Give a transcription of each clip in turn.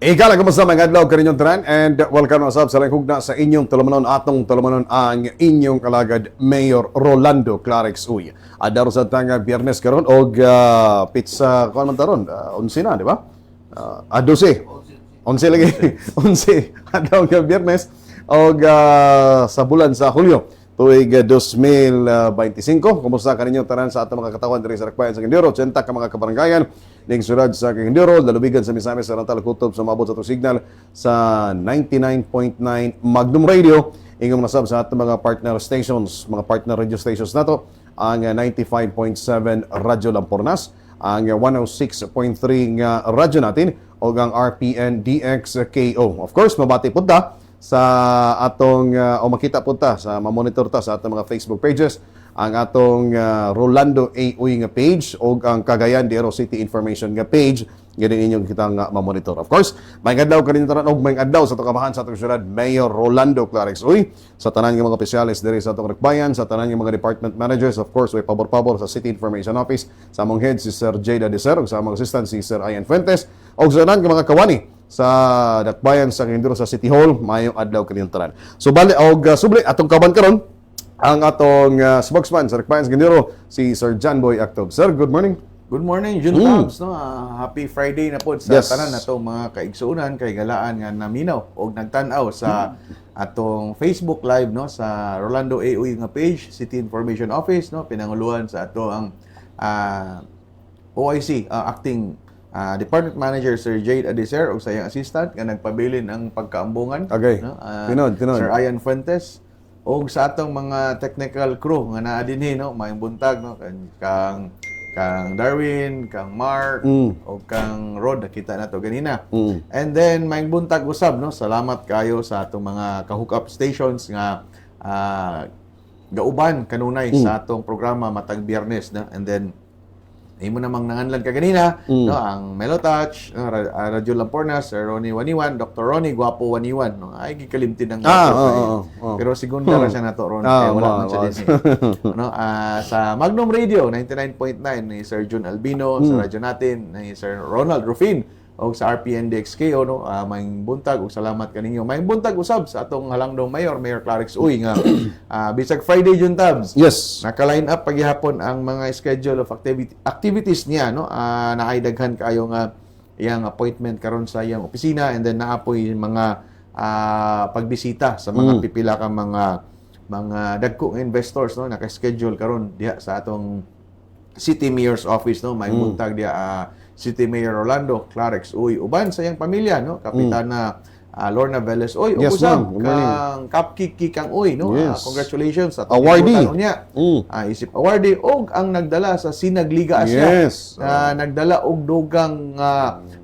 Ikala, kamusta mga adlaw kaninyong tanan and welcome sa langkog na sa inyong tulumanon atong tulumanon ang inyong kalagad Mayor Rolando Clarix Uy. Adaro sa tanga Biyernes karon og pizza kuan man taron 11 na, di ba? 12. 11 lagi. 11 adlaw nga Biyernes og sa bulan sa Hulyo tuig 2025. Kumusta kaninyong tanan sa atong mga katawan diri sa Dakbayan sa Quindiro, 80 ka mga kabaranggayan ning syudad sa Quindiro, lalubigan sa Misamis sa Natal Kutob sa maabot sa itong signal sa 99.9 Magnum Radio. Ingong nasab sa atong mga partner stations, mga partner radio stations nato, ang 95.7 Radyo Lampornas, ang 106.3 nga radyo natin o ang RPN DXKO. Of course, mabati punta sa atong o makita punta sa mamonitor ta sa atong mga Facebook pages ang atong Rolando A. Uy nga page o ang Cagayan de Oro City Information nga page. Ganun inyong kitang mamonitor. Of course, may adlaw kanina tanan og may adlaw sa kamahan sa atong syudad Mayor Rolando Clarix Uy, sa tanan nga mga opisyalis diri sa atong Dakbayan, sa tanan nga mga department managers, of course, way pabor-pabor sa City Information Office, sa among head si Sir Jade Adeser ug sa among assistant si Sir Ian Fuentes ug sa tanan nga mga kawani sa Dakbayan sa Quindiro sa City Hall. Mayong adlaw kanina tanan. So bali og subli atong kaban karon ang atong spokesman sa Dakbayan sa Quindiro, si Sir John Boy Actob. Sir, good morning. Good morning, June Tabs. No? Happy Friday na po sa Yes. tanan na itong mga kaigsuunan, kay galaan nga naminaw o nagtanaw sa atong Facebook Live no sa Rolando A. Uy nga page, City Information Office, no pinanguluhan sa ato ang OIC, Acting Department Manager Sir Jade Adeser o sa iyang assistant nga nagpabilin ang pagkaambungan. Okay. No? Tinod. Sir Ian Fuentes o sa atong mga technical crew nga naa dinhi no, mayong buntag no kang Darwin, kang Mark, o kang Rod, nakita na to ganina. And then, may buntag usab, no? Salamat kayo sa atong mga ka-hookup stations nga gauban kanunay sa atong programa matag Biyernes. No? And then, imo namang nanganlan ka ganina, no? Ang Melo Touch, Radyo Lampornas, Sir Ronnie Waniwan, Dr. Ronnie, Guapo Waniwan. No? Ay, gikalimtin ng pero segunda ra siya na to, Ronnie. Kaya wala man siya din. No? Sa Magnum Radio, 99.9 ni Sir Jun Albino, sa radyo natin, ni Sir Ronald Rufin, o sa RPN DXKO, no? May buntag, o salamat kaninyo. May buntag usab sa atong halangdong Mayor Clarix Uy, nga bisag Friday June Tabs. Yes. Naka-line up paghihapon ang mga schedule of activities niya, no? Naay-daghan kayo nga iyang appointment karon sa iyang opisina, and then naapoy mga pagbisita sa mga pipila ka mga dagko nga investors, no? Naka-schedule karon diha sa atong City Mayor's Office, no? May buntag diha City Mayor Rolando Clarix Uy, uban sa iyang pamilya, no? Kapitana Lorna Velez Uy, Yes, usab ma'am. kang Kapkiki kang Uy, no? Yes. Congratulations sa Awardee. niya. Isip awardee og ang nagdala sa Sinag Liga Asia. Yes. Nagdala og dugang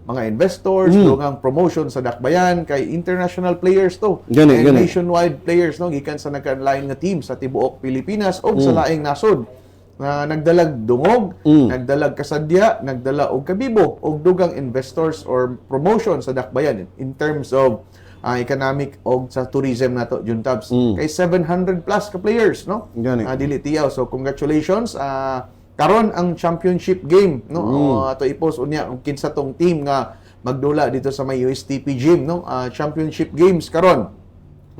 mga investors, dugang promotion sa Dakbayan kay international players to. Gani. Nationwide players, no? Gikan sa nagka-lain nga team sa tibuok Pilipinas og sa laing nasod. Nagdalag dungog, nagdalag kasadya, nagdala og kabibo og dugang investors or promotion sa Dakbayan in terms of economic og sa tourism nato June Tabs. Kay 700 plus ka players, no? Gani. Dili tiyaw. So congratulations. Karon ang championship game, no? Ato i-post unya ang kinsa tong team nga magdula dito sa may USTP gym, no? Championship games karon.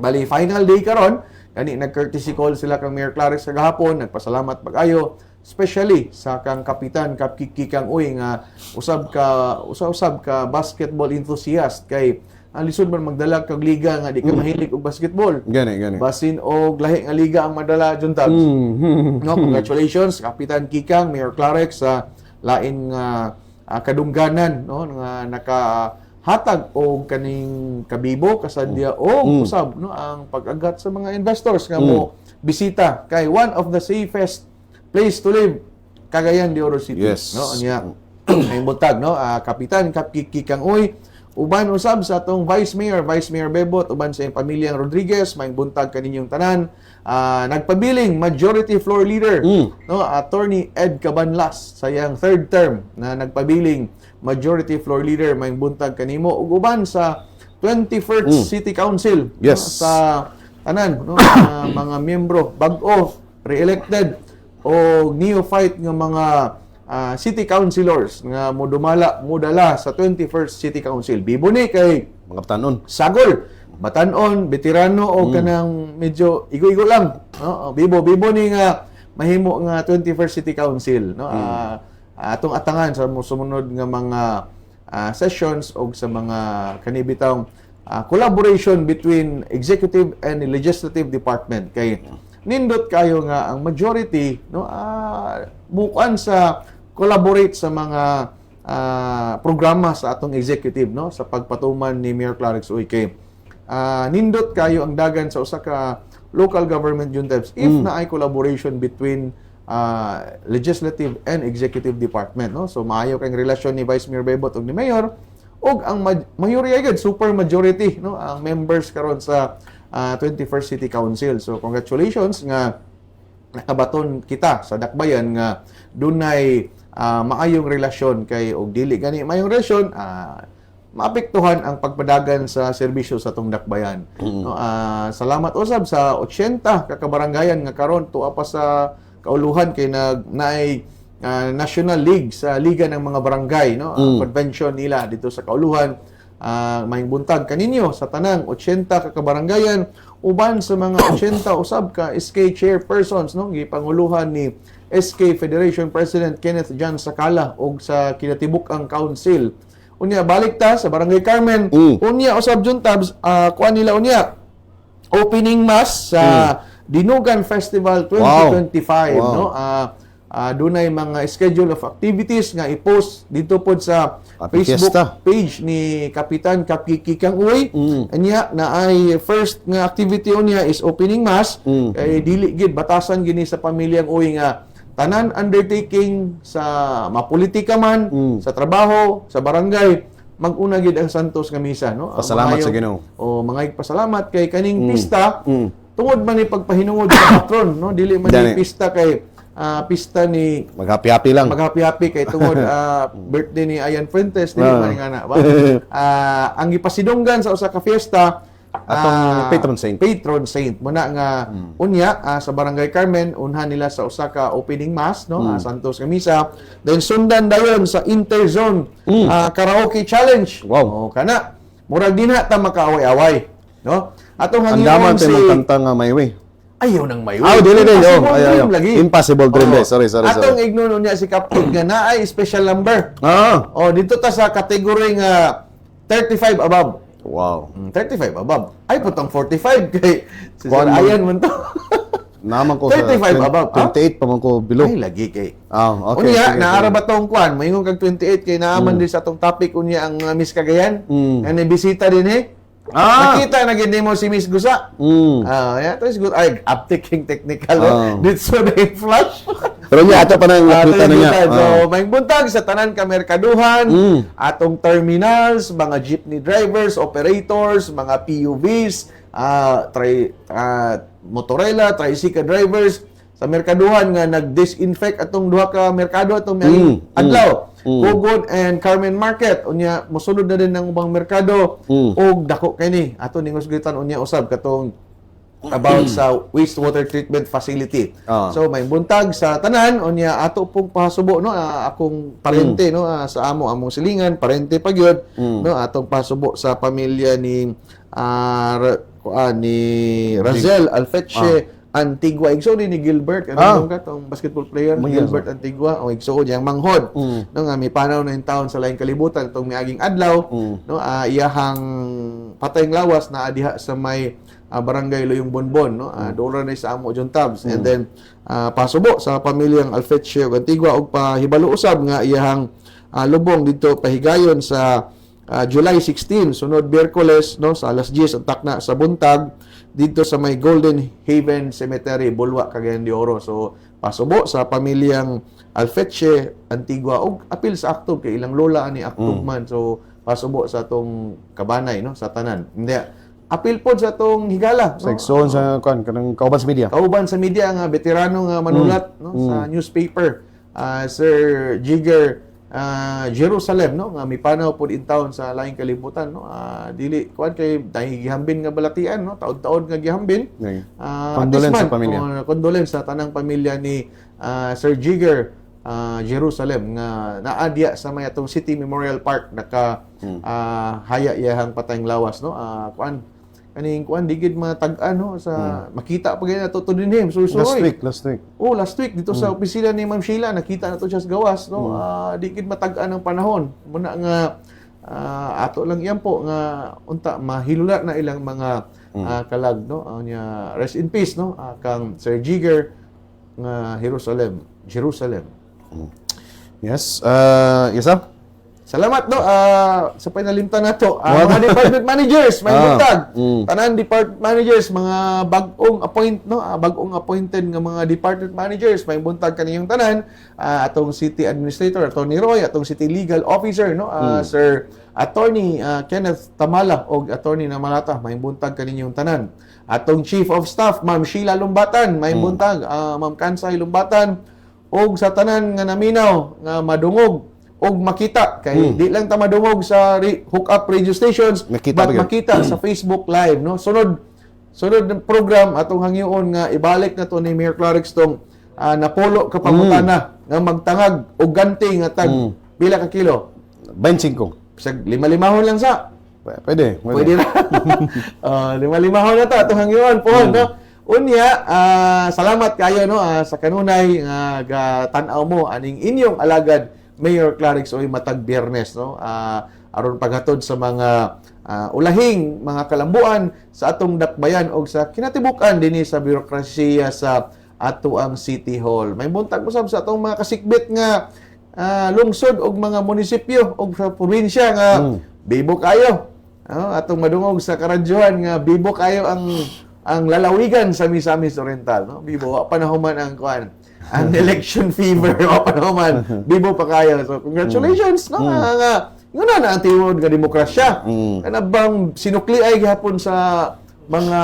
Bali final day karon. Kani nag-courtesy call sila kang Mayor Clarix sa gahapon, nagpasalamat pag-ayo, especially sa kang kapitan Kapkiki kang Uy nga usab ka basketball enthusiast kay lisod man magdala kag liga nga di ka mahilig og basketball. Gani. Basin og lahi nga liga ang madala June Tabs. No, congratulations Kapitan Kikang, Mayor Clarix sa lain nga kadungganan, no, nga nakahatag og kaning kabibo kasadya og usab, no, ang pag-agat sa mga investors nga mo bisita kay one of the safest place to live, Cagayan de Oro City. Yes. No, anya ay buntag, no, Kapitan Kapkiki kang Uy, uban usab sa atong Vice Mayor Bebot, uban sa iyang pamilyang Rodriguez, may buntag kaninyong tanan. Nagpabiling majority floor leader, no, Attorney Ed Cabanlas sa iyang third term na nagpabiling majority floor leader, may buntag kanimo ug uban sa 21st City Council. Yes. No, sa tanan, no, mga miyembro bag-o re-elected o neophyte nga mga city councilors nga mudala sa 21st City Council. Bibo ni kay Mga tanon. sagol, batanon, veterano o kanang medyo igo-igo lang. No? Bibo ni nga mahimo nga 21st City Council, no? Atong atangan sa sumunod nga mga sessions o sa mga kanibitang collaboration between executive and legislative department kay nindot kayo nga ang majority, no, bukan sa collaborate sa mga programa sa atong executive, no, sa pagpatuman ni Mayor Clarix Uy kay nindot kayo ang dagan sa usa ka local government juntebs if na ay collaboration between legislative and executive department, no. So maayo kay relasyon ni Vice Mayor Bebot ug ni Mayor ug ang mayorya gid super majority, no, ang members karon sa 21st City Council. So congratulations nga nakabaton kita sa dakbayan nga dunay maayong relasyon kay og dili gani maayong relasyon maapektuhan ang pagpadagan sa serbisyo sa atong dakbayan. No, salamat usab sa 80 ka kabaranggayan nga karon tuwa pa sa kauluhan kay naay National League sa Liga ng mga Barangay, no, convention nila dito sa kauluhan. Maing buntag kaninyo sa tanang 80 ka kabaranggayan uban sa mga 80 usab ka SK chairpersons, no, gipanguluhan ni SK Federation President Kenneth John Sakala og sa kinatibuk-ang council. Unya balik ta sa Barangay Carmen, unya usab juntabs kuan nila unya opening mass sa Dinugan Festival 2025, no. Dunay mga schedule of activities nga i-post dito pod sa Facebook page ni Kapitan Kapiki Kang Uy. Anya na ay first nga activity unya is opening mass. Kay dili gid batasan gini sa pamilyang Uy nga tanan undertaking sa mapolitika man, sa trabaho, sa barangay, mag-una gid ang Santos nga misa, no. Pasalamat sa Ginoo. O mga pasalamat kay kaning pista tungod man ni pagpahinungod sa patron, no. Dili man ni pista kay pista ni Mag-happy-happy lang. Mag-happy-happy kay tungod birthday ni Ayan Fuentes dili man nga na ba. Ang gipasidunggan sa usa ka fiesta atong patron saint muna nga unya sa Barangay Carmen unhan nila sa usa ka opening mass, no, Santos nga misa, then sundan dayon sa interzone karaoke challenge. Wow. Kana murag dinha ta makaaway-away, no. Atong Andaman hangiron tayo magkanta nga may way. ayaw nang mayo. Dili. Lagi. Impossible dream day. Sorry. Atong ignono niya si Captain nga naay special number. Dito ta sa category nga 35 above. Wow. 35 above. Ay putang 45 kay si Sir Ayan man to. Naman ko 35 sa above. 28 pa man ko below. Ay lagi kay. Okay. Unya naara ba tong kwan? Moingon kag 28 kay naaman din sa atong topic unya ang Miss Cagayan. Nga bisita din nakita na gid mo si Miss Gusa. To is good. Ay, uptaking technical. Dito so na flash. Pero niya ato pa nang nakita na niya. So, may buntag sa tanan ka merkaduhan, atong terminals, mga jeepney drivers, operators, mga PUVs, motorela, tricycle drivers sa merkaduhan nga nag-disinfect atong duha ka merkado atong may adlaw. Hugon and Carmen Market unya mosunod na din ng ubang merkado og dako kay ni ato ning usgitan unya usab katong about sa wastewater treatment facility. So may buntag sa tanan unya ato pong pasubo, no, akong parente, no, sa among silingan parente pa gyud, no, atong pasubo sa pamilya ni Razel Alfeche Antigua. Igsoon ni Gilbert, katong basketball player, Gilbert Antigua, o igsoon niyang manghod. No, nga may panaw na yung taon sa laing kalibutan, itong miaging adlaw, no, iyahang patayng lawas na adiha sa may barangay Loyong Bonbon, no, doon na sa amo Juntabs. And then, pasubo sa pamilyang Alfeche o Antigua, o pahibalo usab nga iyahang lubong dito pahigayon sa July 16, sunod Biyerkules, no, sa alas 10 ang takna sa buntag dito sa may Golden Haven Cemetery, Bulwa, Cagayan de Oro. So pasubo sa pamilyang Alfeche Antigua og apil sa aktob kay ilang lola ani aktob man. So pasubo sa atong kabanay, no, sa tanan. Hindi apil pod sa atong higala, sa igsoon sa kanang kauban sa media. Kauban sa media nga veterano nga manulat, no, sa newspaper, Sir Jigger Jerusalem, no, nga mipanaw pod in town sa laing kalibutan, no. Dili kuan kay dahil gihambin nga balatian, no, taod-taod nga gihambin. Condolence sa pamilya. Condolence sa tanang pamilya ni Sir Jigger Jerusalem nga naadya sa may atong City Memorial Park naka haya iyahang patayng lawas no kuan digid matag-an no sa makita pa gyud nato to dinhim susuroy Last week. last week dito sa opisina ni Ma'am Sheila nakita nato siya sa gawas no digid matag-an ang panahon muna nga ato lang iyan po nga unta mahilula na ilang mga kalag no nya rest in peace no kang Sir Jigger nga Jerusalem. Yes. Yes, sir? Salamat no sa pinalimtan nato. Mga department managers, may buntag. Tanan department managers, mga bagong appointed nga mga department managers, may buntag kaninyong tanan. Atong city administrator, Attorney Roy, atong city legal officer no, Sir Attorney Kenneth Tamala o Attorney Namalata, may buntag kaninyong tanan. Atong Chief of Staff, Ma'am Sheila Lumbatan, may buntag, Ma'am Kansay Lumbatan, og sa tanan nga naminaw nga madungog og makita kay di lang ta madungog sa hook up radio stations but makita sa Facebook live no sunod ng program atong hangyoon nga ibalik na to ni Mayor Clarix tong napolo ka pangutana nga magtangag og ganti nga tag pila ka kilo 25. Bisag 5-5 lang sa Pwede na 5-5 na ta atong hangyoon po no. Unya, salamat kayo no sa kanunay nga tan-aw mo aning inyong alagad Mayor Clarix Uy matag Biyernes no. Aron paghatod sa mga ulahing mga kalambuan sa atong dakbayan o sa kinatibukan dinhi sa birokrasiya sa ato ang City Hall. May buntag usab sa atong mga kasikbit nga lungsod og mga munisipyo og sa probinsya nga bibo kayo. Atong madungog sa karadyohan nga bibo kayo ang lalawigan sa Misamis Oriental no bibo wa pa nahuman ang kuan ang election fever wa pa nahuman bibo pa kayo so congratulations no nga nguna na ang tiwod nga demokrasya kana bang sinukli ay gihapon sa mga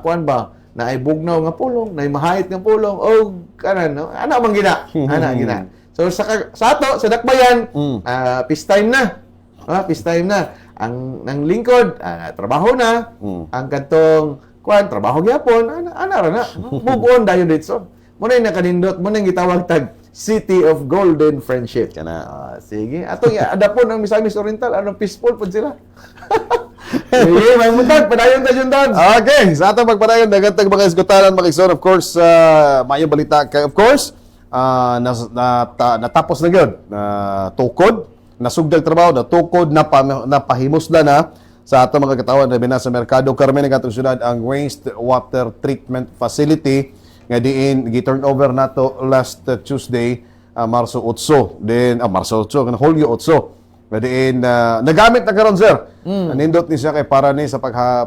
kuan ba na ay bugnaw nga pulong na ay mahayit nga pulong o kanan no ana man gina so sa ato sa dakbayan peace time na peace time na ang nang lingkod trabaho na ang kantong kuan trabaho gyapon ana ra na move on dayon dito mo na nakanindot mo nang gitawag tag City of Golden Friendship kana sige atong adapon ang Misamis Oriental ano peaceful pud sila sige may muntag padayon ta jundan okay sa atong pagpadayon daghang mga isgotanan mga igsoon of course maayong balita kay of course natapos na gyud tukod nasugdag trabaho na tukod napahimusla na sa ato mga katawan na binasa sa Mercado Carmen ng atong syudad ang wastewater treatment facility nga diin gi-turn over nato last Tuesday Marso 8 then Marso 8 kan Hulyo 8 nga diin nagamit na karon sir nindot ni siya kay para ni sa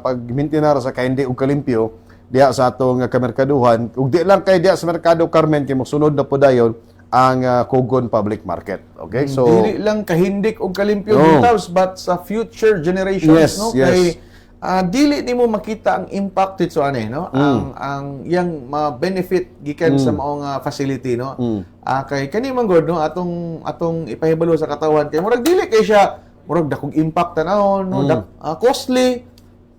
pagmintinar sa kaindi ug kalimpyo diha sa atong kamerkaduhan ug di lang kay diha sa Mercado Carmen kay mosunod na po dayon ang Kugon Public Market. Okay? So dili lang kahindik og kalimpyo details but sa future generations no kay dili nimo makita ang impact dito ani no ang yang benefit gikan sa mao nga facility no kay kani man gud no atong ipahibalo sa katawan kay murag dili kay siya murag dakong impact tanawon no costly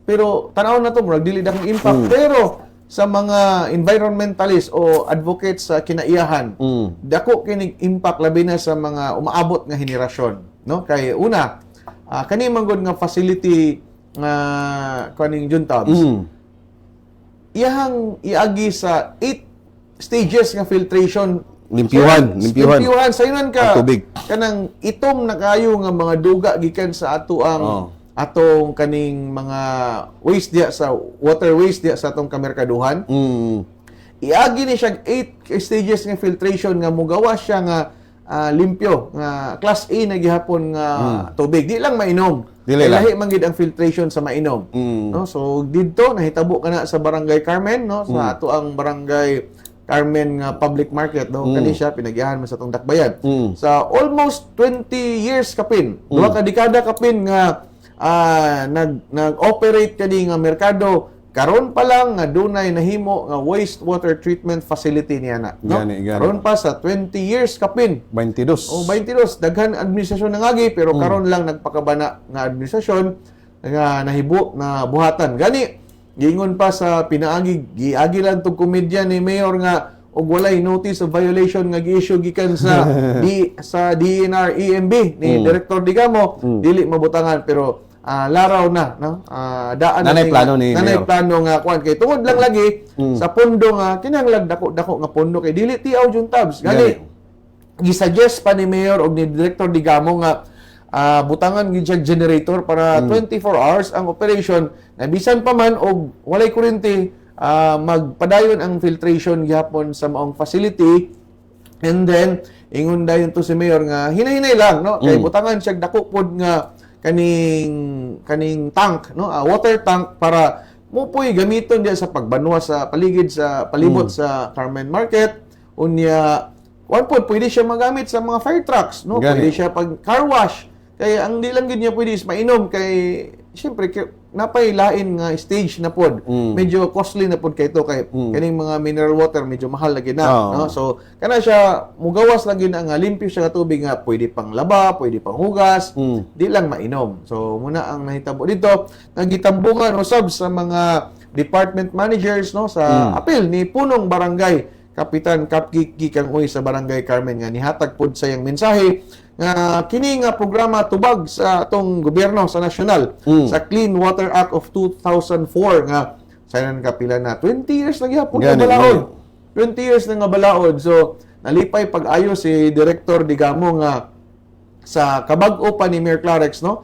pero tanawon na to murag dili dakong impact pero sa mga environmentalist o advocates sa kinaiyahan dako kining impact labi na sa mga umaabot nga henerasyon no kay una kani man gud nga facility nga kaning juntabs iyahang iagi sa 8 stages nga filtration limpyuhan sa inon ka tubig kanang itom na kayo nga mga duga gikan sa ato ang atong kaning mga waste diya sa water waste diya sa atong kamerkaduhan iagi ni siya 8 stages nga filtration nga mugawa siya nga limpyo nga class A na gihapon nga tubig di lang mainom lahi man gid ang filtration sa mainom no so didto nahitabo kana sa Barangay Carmen no sa ato ang Barangay Carmen nga public market no kani siya pinagyahan man sa atong dakbayan sa almost 20 years kapin duha ka dekada kapin nga nag-operate kani nga merkado karon pa lang nga dunay nahimo nga wastewater treatment facility niya na no karon pa sa 20 years kapin 22 daghan administrasyon nangagi pero karon lang nagpakabana nga administrasyon nga nahibo na buhatan gani giingon pa sa pinaagi giagi lang tong komedya ni mayor nga og walay notice of violation nga gi-issue gikan sa sa DENR EMB ni Director Digamo, dili mabutangan pero laraw na, no? Daan Nanay plano ni nanay Mayor. plano nga kuan kay tungod lang lagi sa pondo nga kinahanglan dako-dako nga pondo kay dili tiaw juntabs gani gisuggest pa ni Mayor og ni Director Digamo nga butangan gid siya generator para 24 hours ang operation na bisan pa man og walay kuryente magpadayon ang filtration gyapon sa maong facility, and then ingon dayon to si Mayor nga hinay-hinay lang, no, kay butangan siya dako pod nga kaning tank, no, water tank para mo puy gamiton diya sa pagbanwa sa paligid sa palibot sa Carmen Market. Unya pwede siya magamit sa mga fire trucks, no, Gani. pwede siya pag car wash. Kaya ang di lang gid niya pwede is mainom kay siyempre napay lain nga stage na pod. Medyo costly na pod kay ito kay kaning mga mineral water medyo mahal na gid na, no? So kana siya mugawas lang gid nga limpyo siya nga tubig nga pwede pang laba, pwede pang hugas, di lang mainom. So muna ang nahitabo dito nagitambungan usab sa mga department managers, no, sa apil ni punong barangay Kapitan Kapkiki kang uy sa Barangay Carmen nga nihatag pod sa iyang mensahe nga kini nga programa tubag sa atong gobyerno sa nasyonal sa Clean Water Act of 2004 nga sayang kapila na 20 years na gyapon nga Gani, balaod. 20 years na nga balaod. So nalipay pag-ayo si Director Digamo nga sa kabag-o pa ni Mayor Clarex, no,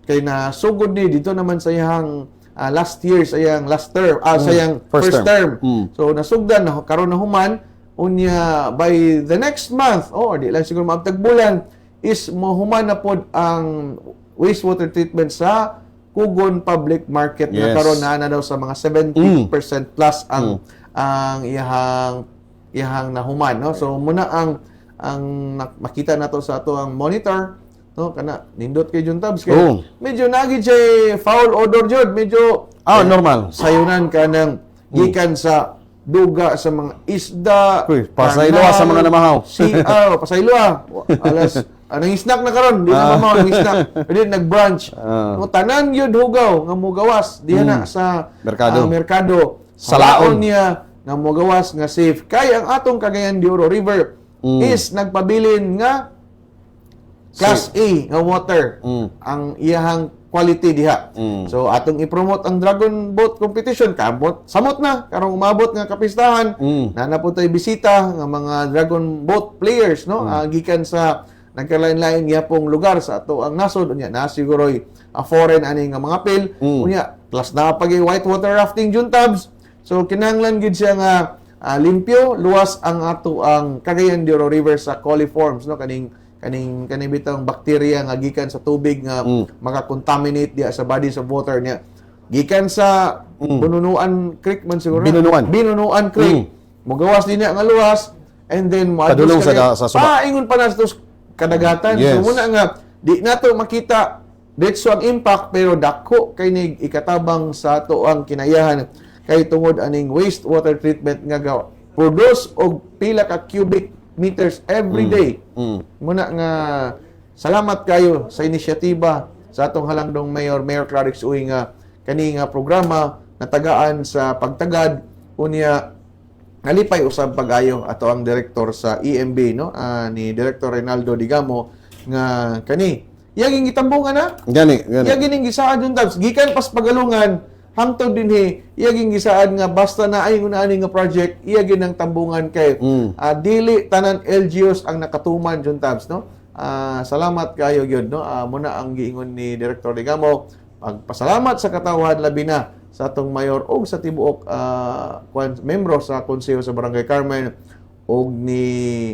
kay na sugod ni dito naman sa iyang last year sa iyang last term sa iyang first term. So nasugdan na karon na human unya by the next month di lang siguro maabtag bulan is mohuman na pod ang wastewater treatment sa Kugon Public Market na karon na daw sa mga 70% plus ang iyahang nahuman, no. So muna ang makita nato sa ato ang monitor, no, kana nindot kay juntabs kay medyo nagid siya foul odor jud, medyo normal. sayunan ka ng gikan sa duga sa mga isda, pasayloa sa mga namahaw. Pasayloa. Alas nang snack na karon, di na mamaw nang snack. Pwede nag-brunch. No, tanan yun hugaw nga mugawas diha na sa merkado. Salaon niya nga mugawas nga safe. Kay ang atong Cagayan de Oro River is nagpabilin nga Class A nga water ang iyahang quality diha. So atong i-promote ang Dragon Boat Competition samot na karong umabot nga kapistahan na po tay bisita nga mga Dragon Boat players, no, gikan sa nagkalain-lain gyapong lugar sa ato ang nasod unya na siguroy foreign ani nga mga pil unya plus na pag whitewater rafting juntabs. So kinahanglan gid siya nga limpyo luwas ang ato ang Cagayan de Oro River sa coliforms, no, kaning bitang bakterya nga gikan sa tubig nga maka-contaminate diya sa bodies of water niya gikan sa Bununuan Creek man siguro Binunuan Creek mugawas din niya nga luwas and then padulong sa suba ingon pa na sa kadagatan. So muna nga di nato makita detso ang impact pero dako kay nig ikatabang sa ato ang kinayahan kay tungod aning wastewater treatment nga produce og pila ka cubic meters every day. Muna nga salamat kayo sa inisyatiba sa atong halangdong Mayor Clarix Uy nga kani nga programa natagaan sa pagtagad unya nalipay usab pag-ayo ato ang direktor sa EMB, no, ni Director Reynaldo Digamo nga kani iyang gitambungan na iyang gisaad yung tabs gikan pas pagalungan hangtod dinhi iyang gisaad nga basta na ay ani nga project iyang ang tambungan kay dili tanan LGUs ang nakatuman jud tabs, no. Salamat kayo gyud, no. Muna ang giingon ni Director Digamo pagpasalamat sa katawhan labi na sa atong mayor og sa tibuok membro sa konseho sa Barangay Carmen og ni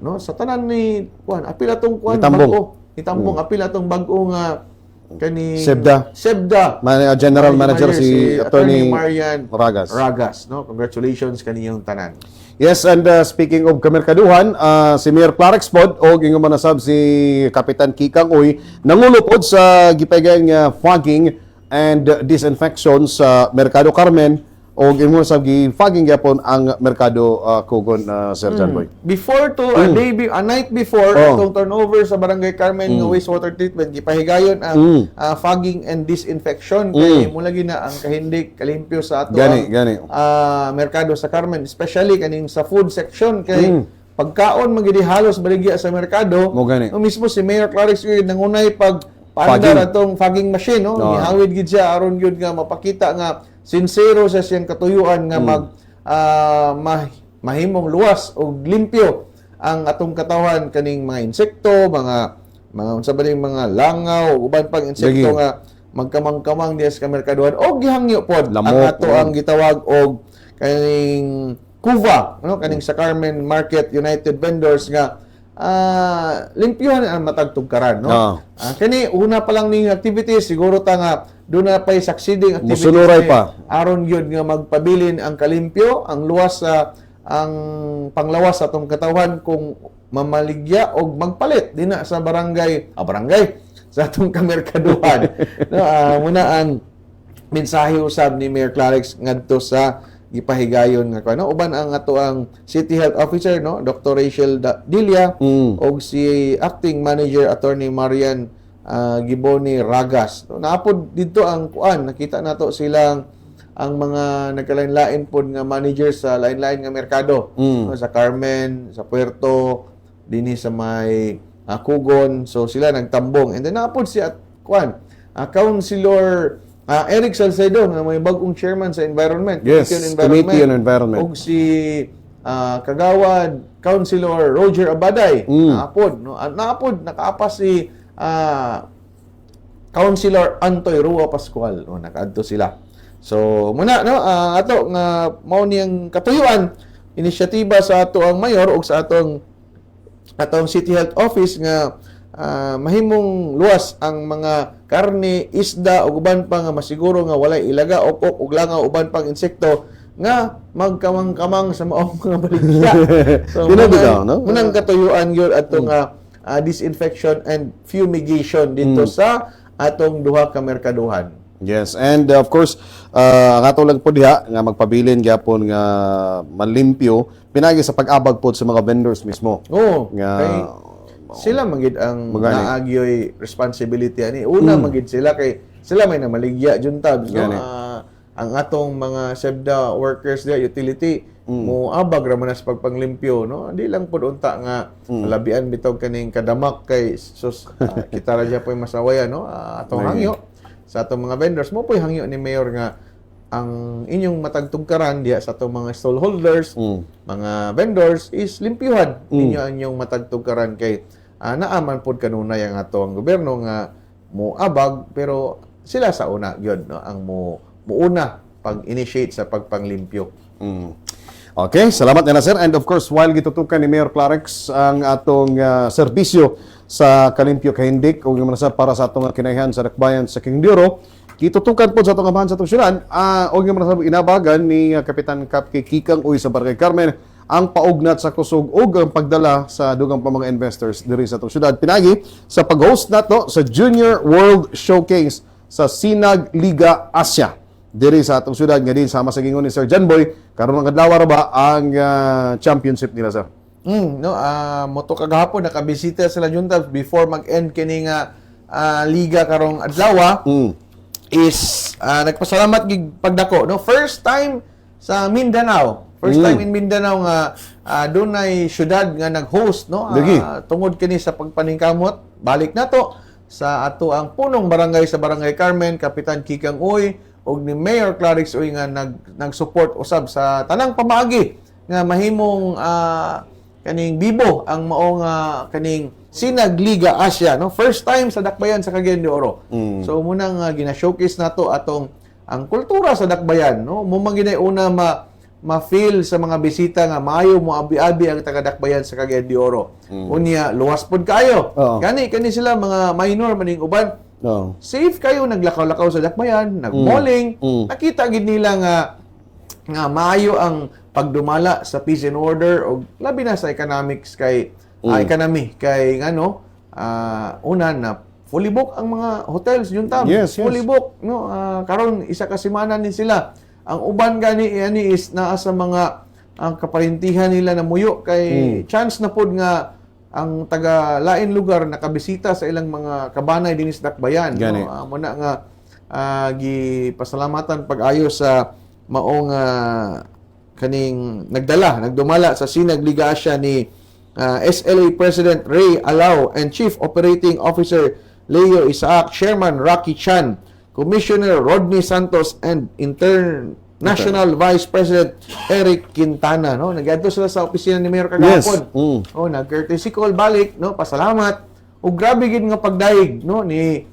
no, sa tanan ni apil atong bag-o itambong apil atong bag-o nga kani Sebda General Manager si Attorney Marian Ragas, no. Congratulations kaniyong tanan. Yes, and speaking of kamerkaduhan, si Mayor Clarix pod o ingon manasab si Kapitan Kikang Uy nangulupod sa gipaygan nga fogging and disinfection sa Mercado Carmen o imo sa gi-fogging gyapon ang merkado kugon Sir John Boy. Before to a night before atong turnover sa Barangay Carmen nga wastewater treatment gipahigayon ang fogging and disinfection kay mula gina ang kahindik kalimpyo sa ato Gani. merkado sa Carmen, especially kaning sa food section kay pagkaon magidi halos baligya sa merkado. Mo gani. No, mismo si Mayor Clarix Uy nangunay pag Fogging. paandar atong fogging machine, no? Gihawid gid siya aron gyud nga mapakita nga sincero sa siyang katuyuan nga mahimong luwas o limpyo ang atong katawan kaning mga insekto, mga unsa ba ning mga langaw ug uban pang insekto Lagi. nga magkamang-kamang diya sa merkaduhan o gihangyo pod ang Lamok, ato ang gitawag og kaning kuva, no? Kaning sa Carmen Market United Vendors nga limpyohan ang matag tugkaran, no? Kani una pa lang ning activities siguro ta nga doon na pa'y succeeding activities Musunuray pa. aron gyud nga magpabilin ang kalimpyo, ang luwas sa ang panglawas sa atong katawan kung mamaligya o magpalit dina sa barangay sa atong kamerkaduhan. No, muna ang mensahe usab ni Mayor Clarix ngadto sa gipahigayon nga kuno uban ang ato ang City Health Officer, no, Dr. Rachel Dilia og si Acting Manager Attorney Marian Giboni Ragas. No, naapod dito ang kuan, nakita nato silang ang mga nagkalain-lain pod nga manager sa lain-lain nga merkado, no, sa Carmen, sa Puerto, dinhi sa may Kugon. So sila nagtambong and then naapod si kuan Councilor Eric Salcedo nga may bagong chairman sa Environment, Yes, Committee on Environment. og si Kagawad Councilor Roger Abaday naapod, no, nakaapas si Councilor Antoy Rua Pascual, no, nakaadto sila. So muna, no, ato nga mao niyang katuyuan inisyatiba sa ato ang mayor ug sa atong City Health Office nga mahimong luwas ang mga karne, isda ug uban pa nga masiguro nga walay ilaga ok ug langaw uban pang insekto nga magkamang-kamang sa maong mga baligya. So munang katuyuan gyud atong disinfection and fumigation dito sa atong duha ka merkaduhan. Yes, and of course, ang ato lang po diha nga magpabilin gyapon nga malimpyo pinagi sa pag-abag po sa mga vendors mismo. Nga sila magid ang naagyoy responsibility ani. Una magid sila kay sila may namaligya juntab, no? Ang atong mga SEBDA workers there, utility mo abag ra man sa pagpanglimpyo, no? Di lang pud unta nga labian bitog kaning kadamak kay sus kita ra po'y masawaya, no? Atong hangyo sa atong mga vendors mo po'y hangyo ni Mayor nga ang inyong matagtugkaran diya sa atong mga stallholders, mga vendors is limpyuhan ninyo ang inyong matagtugkaran kay naaman pod kanunay ang atong gobyerno nga mo abag pero sila sa una gyud, no, ang muuna pag-initiate sa pagpanglimpyo. Okay, salamat na sir. And of course, while gitutukan ni Mayor Clarix ang atong serbisyo sa kalimpyo kahindik o yung para sa atong kinaihan sa dakbayan sa Quindoro, gitutukan po sa atong amahan sa atong syudad o yung inabagan ni Kapitan Kapke Kikang Uy sa Barangay Carmen ang paugnat sa kusog o ang pagdala sa dugang pa mga investors diri sa atong syudad. Pinagi sa pag-host nato sa Junior World Showcase sa Sinag Liga Asia diri sa atong syudad nga din sama sa gingon ni Sir John Boy karon ang adlaw ra ba ang championship nila sir. No, moto kagahapon nakabisita sila junta before mag-end kini nga liga karong adlaw is nagpasalamat gig pagdako, no, first time sa Mindanao. First time in Mindanao nga dunay syudad nga nag-host, no, tungod kini sa pagpaningkamot. Balik nato sa ato ang punong barangay sa Barangay Carmen, Kapitan Kikang Uy ug ni Mayor Clarix Uy nga nag-support usab sa tanang pamaagi nga mahimong kaning bibo ang maong kaning Sinag Liga Asia, no, first time sa dakbayan sa Cagayan de Oro. So munang gina-showcase nato atong ang kultura sa dakbayan, no, mo manginay una ma-feel sa mga bisita nga maayo mo abi-abi ang taga-dakbayan sa Cagayan de Oro. Unya luwas pod kayo. Kani sila mga minor maning uban. Safe kayo naglakaw-lakaw sa dakbayan, nag-malling. Nakita gid nila nga maayo ang pagdumala sa peace and order o labi na sa economics kay economy kay ngano una na fully book ang mga hotels yung tam. Yes. Fully book, no, karon isa ka semana ni sila ang uban gani is naa sa mga ang kaparintihan nila na muyo kay chance na pod nga ang taga lain lugar nakabisita sa ilang mga kabanay dinis dakbayan Gani. no? Muna nga gipasalamatan pag-ayo sa maong kaning nagdumala sa Sinag Liga Asia ni SLA President Ray Alao and Chief Operating Officer Leo Isaac, Chairman Rocky Chan, Commissioner Rodney Santos, and International Vice President Eric Quintana. No? Nag-adto sila sa opisina ni Mayor kagahapon. Nag-courtesy call balik, no? Pasalamat. O grabe gid nga pagdaig no? ni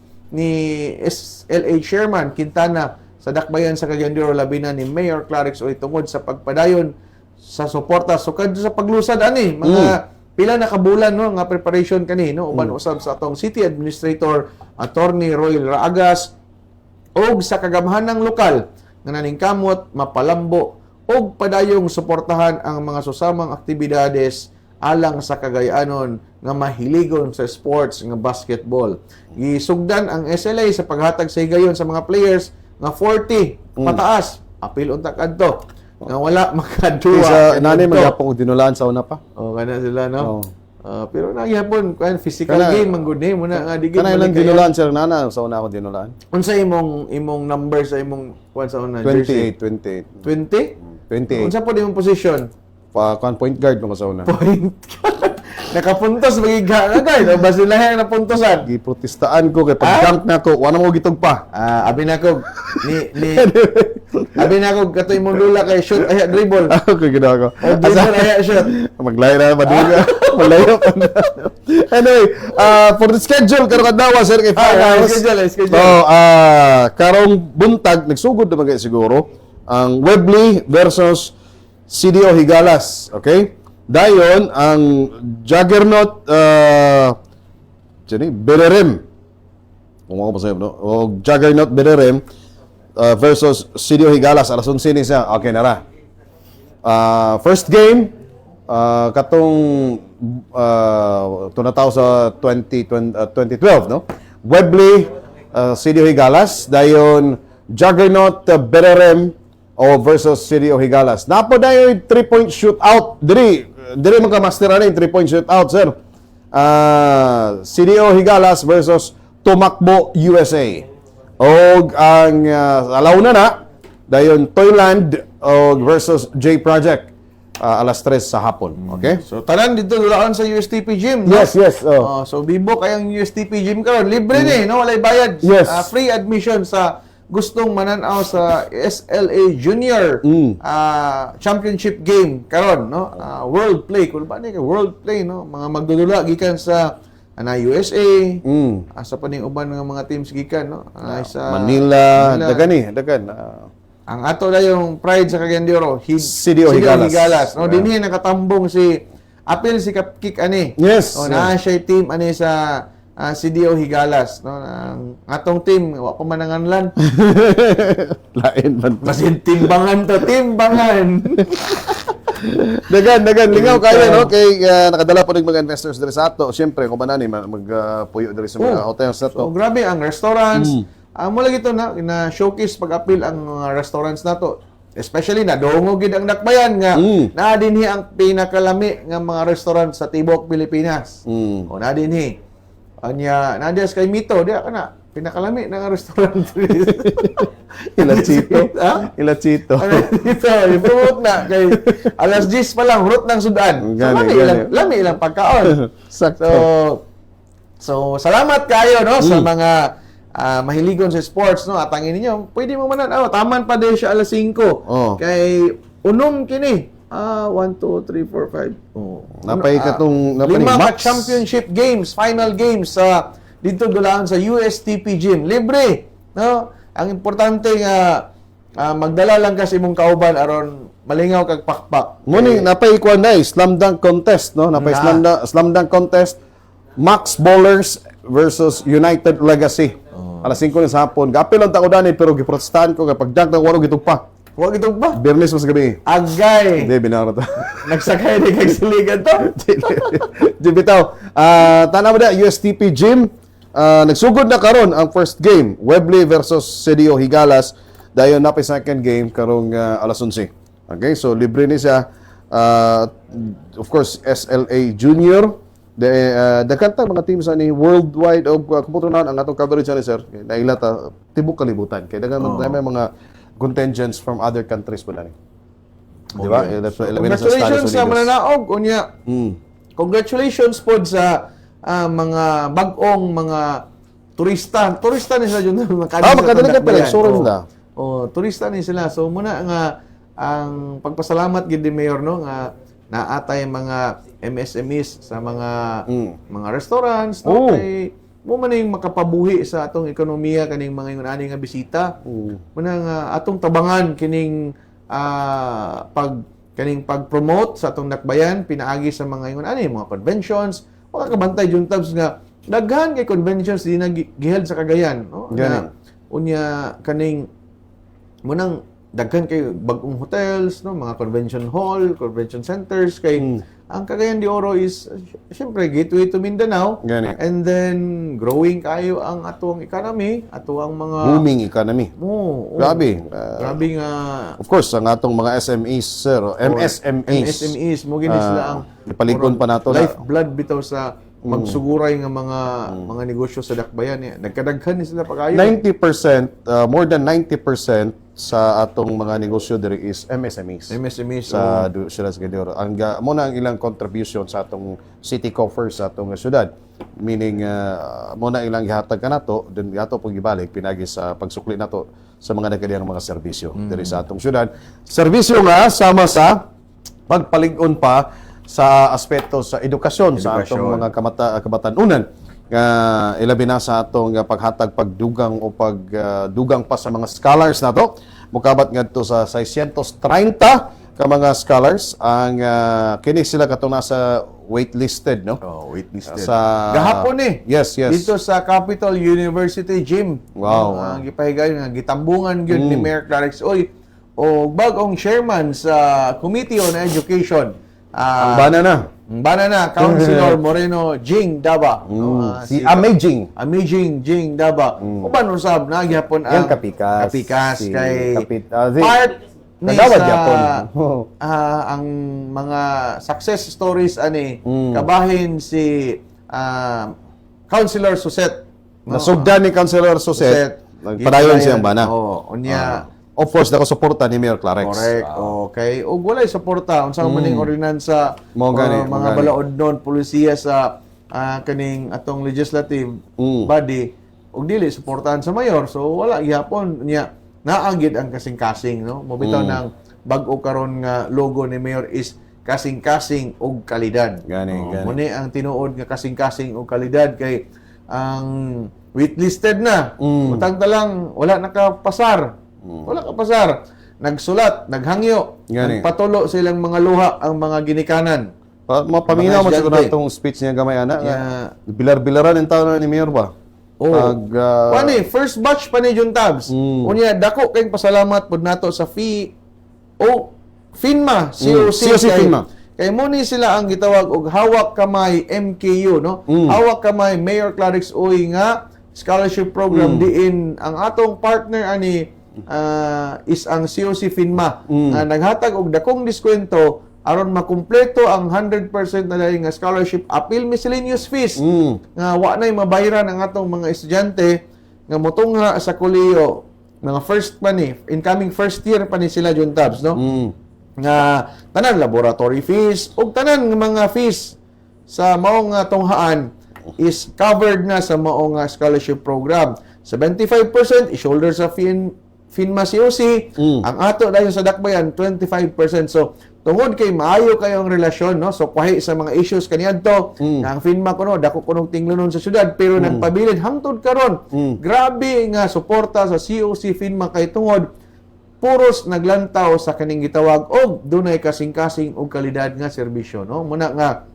SLA Chairman Quintana sa dakbayan sa Cagayan labi na ni Mayor Clarix Uy tungod sa pagpadayon sa suporta sukad sa paglusad ani mga pila na kabulan no nga preparation kani no uban usab sa atong City Administrator Attorney Roy Raagas og sa kagamhanang lokal nga naningkamot mapalambo og padayong suportahan ang mga susamang aktibidades alang sa Cagayanon nga mahiligon sa sports nga basketball. Gisugdan ang SLA sa paghatag sa higayon sa mga players nga 40 pataas. Apil unta kadto nga wala makaduwa. Sa nani magyapon og dinulaan sa una pa. Kana sila no. Pero nagyapon kan physical game man gud ni muna nga digid. Kana ilang dinulaan sir nana sa una ako dinulaan. Unsa imong number sa imong kuan sa una jersey? 28. 20? 28. Unsa po imong position? Point guard mo sa una. Point guard. Nakapuntos magiga na guys. O basilahe ang napuntosan. Giprotestaan ko kay pag-dunk na ko, wala mo gitog pa. Abi na ko abi na ko kato imong lula kay shoot ay dribble. Okay, ginawa ko. O dribble ay shoot. Maglayo na maduga. Malayo pa na. Anyway, for the schedule karon kadlaw sir kay schedule. So, karong buntag nagsugod na magay siguro ang Webley versus CDO Higalas, okay? Dayon ang Juggernaut Bererem. Kung ako pa sa'yo, no? O Juggernaut Bererem versus CDO Higalas. Alas 11 ni siya. Okay, nara. First game, katong tunataw sa 2012, no? Webley, CDO Higalas. Dayon, Juggernaut Bererem versus CDO Higalas. Napo dayon 3-point shootout. Diri man ka master ani 3-point shootout, sir. CDO Higalas versus Tumakbo USA. Og ang alauna na dayon Toyland versus J Project alas 3 sa hapon. Okay? So tanan dito dulaan sa USTP gym, no? Yes. So bibo kayang USTP gym karon, libre ni, no? Walay bayad. Yes. Free admission sa gustong mananaw sa SLA Junior Championship game karon, no? World Play kung ba ni World Play, no? Mga magdudula gikan sa USA, sa paning uban nga mga teams gikan, no? Sa Manila. Dagan. Ang ato na yung pride sa Cagayan de Oro, CDO Higalas. No, dinhi nakatambong si Apil si Kapkik ani. Yes. Na siya team ani sa CDO Higalas, no. Ang atong team wa pa mananganlan. Lain man. Basin timbangan to, timbangan. Dagan lingaw kayo, no, kay nakadala po ng mga investors diri sa ato. Syempre kung banani magpuyo diri sa mga hotels na to. So grabe ang restaurants. Mula gito na showcase pag-appeal ang mga restaurants na to. Especially na dongog gid ang dakbayan nga naa dinhi ang pinakalami nga mga restaurant sa tibok Pilipinas. O naa dinhi. Anya nadias kay Mito, di kana pinakalami nga restaurant. Ilachito. Ito, i-promote na kay alas 10 pa lang hurot ng sudan. Lami ilang pagkaon. Sakto. So salamat kayo, no, sa mga mahiligon sa sports, no, at ang ninyo pwede mo manan taman pa din siya alas 5 kay unom kini 1, 2, 3, 4, 5 napay katong lima championship games, final games sa dito dulaan sa USTP gym, libre, no. Ang importante nga magdala lang kasi imong kauban aron malingaw kag pakpak. Muni napay kuan na slam dunk contest, no, napay slam dunk contest, Max Bowlers versus United Legacy. Alas 5 sa hapon. Gapil ang takodanit pero giprotestahan ko kapag dunk ng walo gitug pa. Huwag itong ba? Bernes mas gabi. Agay! Hindi, binara to. Nagsakay din kag siligan to? Di bitaw. Tanaw na, USTP Gym. Nagsugod na karon ang first game. Webley versus CDO Higalas. dayon na pa second game karong alas 11. Okay, so libre ni siya. Of course, SLA Junior. Dagkanta mga teams ani worldwide og kumputunan ang atong coverage ani sir. Nailata tibok kalibutan. Kay daghang may mga contingents from other countries pa ni. Di ba? Congratulations sa mananaog unya. Congratulations pod sa mga bag-ong mga turista. Turista ni sila yun. Makadalikat pala. Sure na. Turista ni sila. So muna nga ang pagpasalamat gid ni Mayor no nga naatay mga MSMEs sa mga restaurants no kay mo man ning makapabuhi sa atong ekonomiya kaning mga ingon-ani nga bisita. Muna nga atong tabangan kining pag-promote sa atong dakbayan pinaagi sa mga ingon-ani mga conventions. Makakabantay yung tabs nga daghan kay conventions di na giheld sa Cagayan no. Unya kaning munang daghan kay bagong hotels no mga convention hall, convention centers kay ang Cagayan de Oro is syempre gateway to Mindanao. And then growing kayo ang atong economy, atong mga booming economy. Grabe. Grabe nga. Of course, ang atong mga SMEs, sir, MSMEs mo gini sila ang ipalikon pa nato lifeblood bitaw sa magsuguray nga mga negosyo sa dakbayan niya. Nagkadaghan ni sila pagayo. 90%, more than 90% sa atong mga negosyo diri is MSMEs. Sa sila sa Gadioro. Ang mo na ang ilang contribution sa atong city coffers sa atong syudad. Meaning mo na ilang gihatag kanato, then ato pug gibalik pinagi sa pagsukli nato sa mga nagkadiyang mga serbisyo diri sa atong syudad. Serbisyo nga sama sa pagpalig-on pa sa aspeto sa edukasyon. Sa atong mga kabatanunan nga ilabi na sa atong paghatag pagdugang o pagdugang pa sa mga scholars nato. Mukabat ngadto sa 630 ka mga scholars ang kini sila katong nasa waitlisted no. Waitlisted. Sa gahapon Yes. Dito sa Capital University Gym. Wow. Ang gipahigayon nga gitambungan gyud ni Mayor Clarix Uy o bagong chairman sa Committee on Education. Ang banana Councilor Moreno Jing Daba. Si Amazing Jing Daba. Uban usab na gyapon ang kapikas si kay part ni Kagawad sa Japon. ang mga success stories ani kabahin si Councilor Suset. Nasugdan ni Councilor Suset. Nagpadayon siyang bana. Unya of course, dako suporta ni Mayor Clarix. Correct. Okay. O walay suporta unsa man ning ordinansa mga balaod non polisiya sa kaning atong legislative body ug dili suportahan sa mayor. So wala gyapon niya naanggid ang kasing-kasing no. Mobitaw ng bag-o karon nga logo ni Mayor is kasing-kasing ug kalidad. Gani. Muni ang tinuod nga kasing-kasing ug kalidad kay ang waitlisted na. Utang talang wala nakapasar. Wala ka pasar. Nagsulat, naghangyo, nagpatulo silang mga luha ang mga ginikanan. Mapaminaw mo siguro itong speech niya gamay ana. Bilar-bilaran ang taon ni Mayor ba? First batch pa ni Jun Tabs. Unya, dako kayong pasalamat pod nato sa FINMA, COC FINMA. Kay mo ni sila ang gitawag og hawak kamay MKU, no? Hawak kamay Mayor Clarix Uy nga scholarship program diin ang atong partner ani is ang COC FINMA nga naghatag og dakong diskwento aron makumpleto ang 100% na dali nga scholarship appeal miscellaneous fees nga wa nay mabayaran ang atong mga estudyante nga motungha sa kolehiyo mga first pa ni incoming first year pa ni sila Jun Tabs no nga tanan laboratory fees ug tanan nga mga fees sa maong nga tunghaan is covered na sa maong nga scholarship program. 75% i-shoulder sa FINMA COC, ang ato dahil sa dakbayan 25%. So tungod kay maayo kayong relasyon no. So kuhay sa mga issues kaniadto nga ang FINMA kuno dako kunong tinglunon sa syudad pero nagpabilid hangtod karon. Grabe nga suporta sa COC FINMA kay tungod puros naglantaw sa kaning gitawag og dunay kasing-kasing og kalidad nga serbisyo no. Muna nga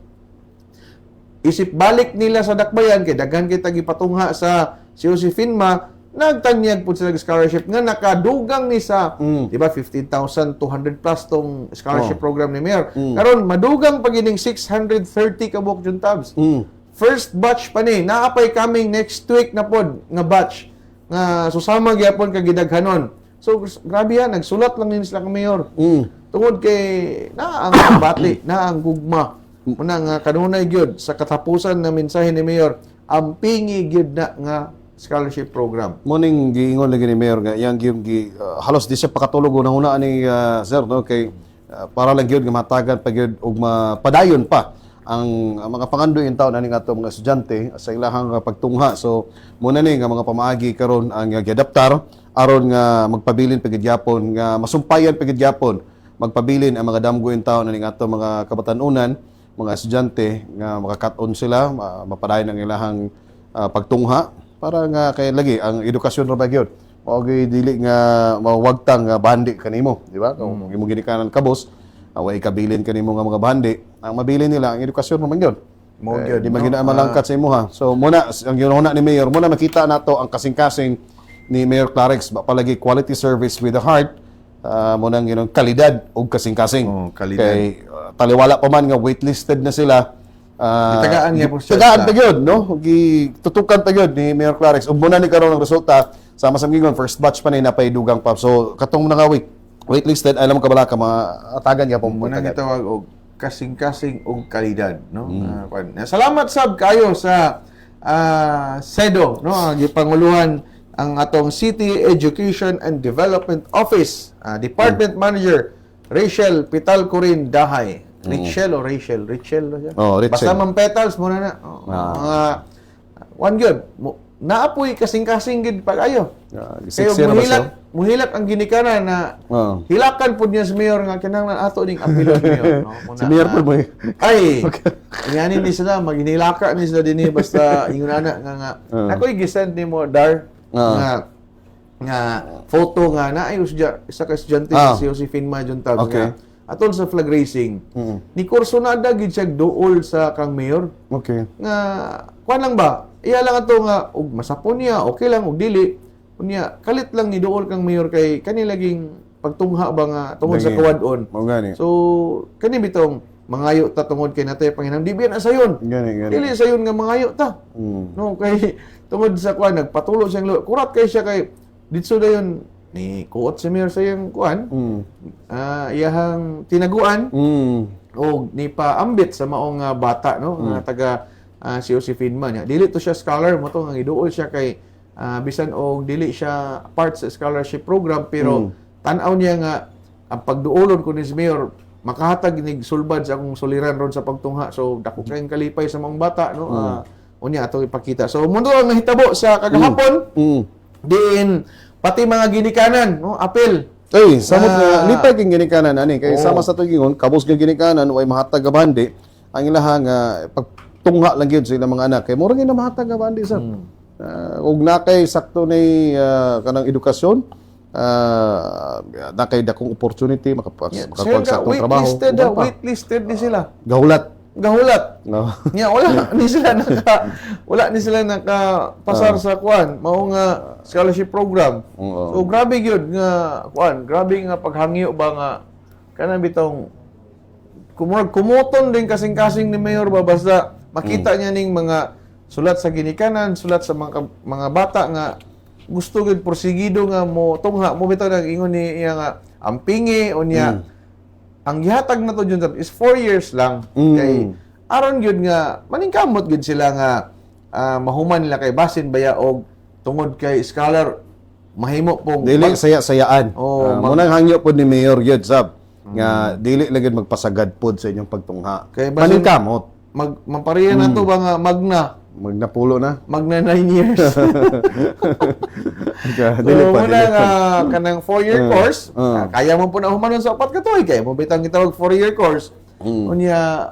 isip balik nila sa dakbayan kay daghan kita gipatungha sa COC FINMA nagtanyag po sila scholarship nga nakadugang ni sa di ba 15,200 plus tong scholarship program ni Mayor. Karon madugang pagining 630 ka buok Jun Tabs. First batch pa ni naapay coming next week na pod nga batch nga susama gyapon kag gidaghanon. So grabe yan, nagsulat lang din sila ka mayor. Mm. Tungod kay na ang bati, na ang gugma. Muna nga kanunay gyud sa katapusan na mensahe ni mayor, ang pingi gyud na nga scholarship program. Morning giingon lagi ni Mayor nga yang halos di siya pakatulog una ni sir no kay para lang gyud nga matagan pa gyud og mapadayon pa ang mga pangandoy in taon ani nga mga estudyante sa ilahang pagtungha. So muna ni nga mga pamaagi karon ang giadaptar aron nga magpabilin pagid gyapon nga masumpayan pagid gyapon magpabilin ang mga damgo in taon ani nga mga kabatanunan, mga estudyante nga makakat-on sila mapadayon ang ilahang pagtungha para nga kay lagi ang edukasyon ra ba gyud mao dili nga mawagtang nga bandi kanimo, di ba? Kung imo ginikanan kabos way kabilin kanimo nga mga bandi, ang mabilin nila ang edukasyon man gyud. Mo gyud, Di magina malangkat sa imo ha. So muna ang ginuna ni Mayor, muna makita nato ang kasing-kasing ni Mayor Clarix ba palagi quality service with the heart. Muna ang ginong kalidad ug kasing-kasing. Kalidad. Kay taliwala pa man nga waitlisted na sila. Gitagaan niya po siya. Tagaan pa yun, no? Tutukan pa yun ni Mayor Clarix. Ug muna ni karon ang resulta sama sa mga first batch pa ni napaidugang pa. So katong mga waitlisted alam ka bala ka maatagan niya po Muna gitawag og kasing-kasing og kalidad, no? Salamat sab kayo sa SEDO, no? Ang gipanguluhan ang atong City Education and Development Office, Department Manager Rachel Pitalcorin Dahay. Rachel o Rachel? Rachel na siya? Oh, Rachel. Basta mang petals muna na. One good. Naapoy kasing-kasing gid pag ayo. Kaya muhilak ang ginikanan na hilakan po niya si Mayor nga kinahanglan ato ning apilon Mayor. No? Si Mayor po mo. Ay, nganin ni sila, maginilaka ni sila din basta ingon ana nga ako'y gisend ni mo Dar nga photo nga na ay isa ka estudyante si Josephine Majuntag nga atol sa flag racing. Ni kurso na gid siya duol sa kang mayor. Okay. Nga kuan lang ba? Iya lang ato nga ug masapon niya, okay lang ug dili. Unya kalit lang ni duol kang mayor kay kani laging pagtungha ba nga tungod sa kawadon. Mao gani. So kani bitong mangayo ta tungod kay natay panginam di biyan sayon. Gani. Dili sayon nga mangayo ta. No kay tungod sa kuan nagpatulo siyang kurat kay siya kay ditso dayon ni kuot si Mayor sa iyang kuan. Iyahang tinaguan o ni paambit sa maong bata no nga taga si Josephine man. Dili to siya scholar mo to nga iduol siya kay bisan og dili siya part sa scholarship program pero tan-aw niya nga ang pagduolon ko ni si Mayor makahatag nig sulbad sa akong suliran ron sa pagtungha. So dako kayong kalipay sa maong bata no. Unya ato ipakita. So mundo ang nahitabo sa kagahapon. Diin pati mga ginikanan no apel. Ay, samot nga lipay king ginikanan ani kay sama sa tugingon kabos nga ginikanan way mahatag nga bandi ang ilahang pagtungha lang gyud sa ilang mga anak kay mura gyud na mahatag nga bandi sa ug nakay sakto ni kanang edukasyon nakay dakong opportunity makapag sa atong trabaho. Waitlisted ni sila. Gahulat. No. Nya wala ni sila nakapasar sa kuan mao nga scholarship program. So grabe gyud nga kuan, grabe nga paghangyo ba nga kanang bitong kumuton din kasing-kasing ni Mayor ba basta makita niya ning mga sulat sa ginikanan, sulat sa mga bata nga gusto gyud porsigido nga mo tungha mo bitaw nang ingon ni iya nga ang pingi unya ang gihatag na to dyan is 4 years lang. Kay aron gyud nga maningkamot gyud sila nga mahuman nila kay basin baya og tungod kay scholar mahimo pong dili saya-sayaan. Munang hangyo pod ni Mayor gyud sab nga dili lang gyud magpasagad pod sa inyong pagtungha. Kay basin maningkamot. Mampariya na to ba nga magnapulo na. Magna 9 years. Dili so, pa muna nga kanang 4-year course, kaya mo po na humanon sa 4 ka tuig kay mo bitang gitawag 4-year course. Unya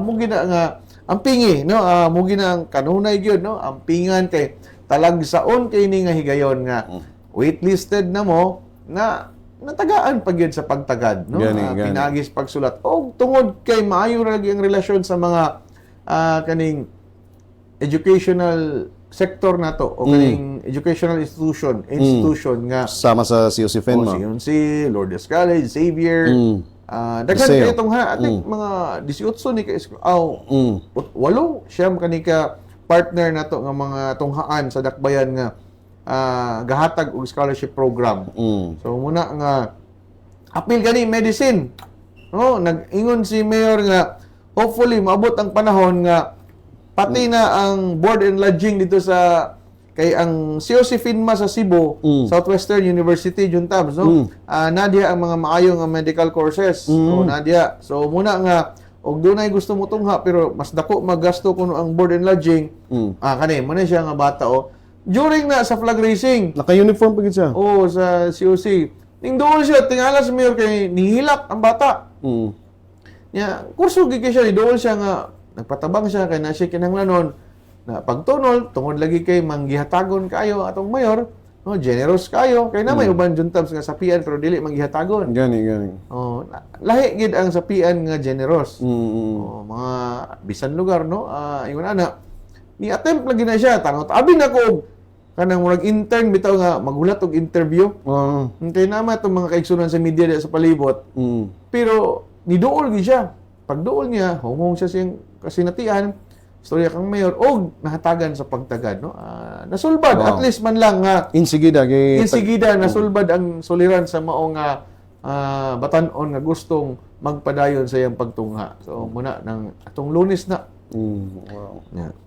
mo gina nga ang pingi no, mo gina ang kanunay gyud no, ang pingan kay talagsaon kay ni nga higayon nga waitlisted na mo na natagaan pa gyud sa pagtagad no. Pinagis pagsulat og tungod kay maayo ra ang relasyon sa mga kaning educational sector nato o kaning educational institution nga sama sa si Josephine mo. Si Lourdes College, Xavier, daghan kay itong ating mga 18 ni ka 8 siyam kani ka partner nato nga mga tunghaan sa dakbayan nga gahatag og scholarship program. Mm. So muna nga apil gani medicine. No, nag-ingon si Mayor nga hopefully maabot ang panahon nga pati na ang board and lodging dito sa kay ang COC Finma sa Cebu, Southwestern University Juntabs, no? Nadia ang mga maayo nga medical courses. So nadia. So muna nga og dunay gusto mo tungha pero mas dako maggasto kuno ang board and lodging. Kani mo na siya nga bata during na sa flag racing. Naka-uniform pa gid siya. Sa COC. Ning doon siya tingala sa mayor kay nihilak ang bata. Kurso gid siya doon siya nga nagpatabang siya kay na siya kinahanglanon na pagtunol tungod lagi kay manggihatagon kayo atong mayor, no, generous kayo kay na may uban juntabs nga sapian pero dili manggihatagon. Gani. Lahi gid ang sapian nga generous. Mga bisan lugar, no, ingon ana ni attempt lagi na siya tanong abi na ko kanang murag intern bitaw nga magulat og interview. Kay naman itong mga kaigsunan sa media sa palibot. Pero niduol gid siya. Pagduol niya, hungong siya siyang kasinatian, istorya kang mayor, og nahatagan sa pagtagad, no? Nasulbad, at least man lang nga. Insigida nasulbad ang suliran sa maong batanon nga gustong magpadayon sa iyang pagtungha. So, muna, atong Lunes na.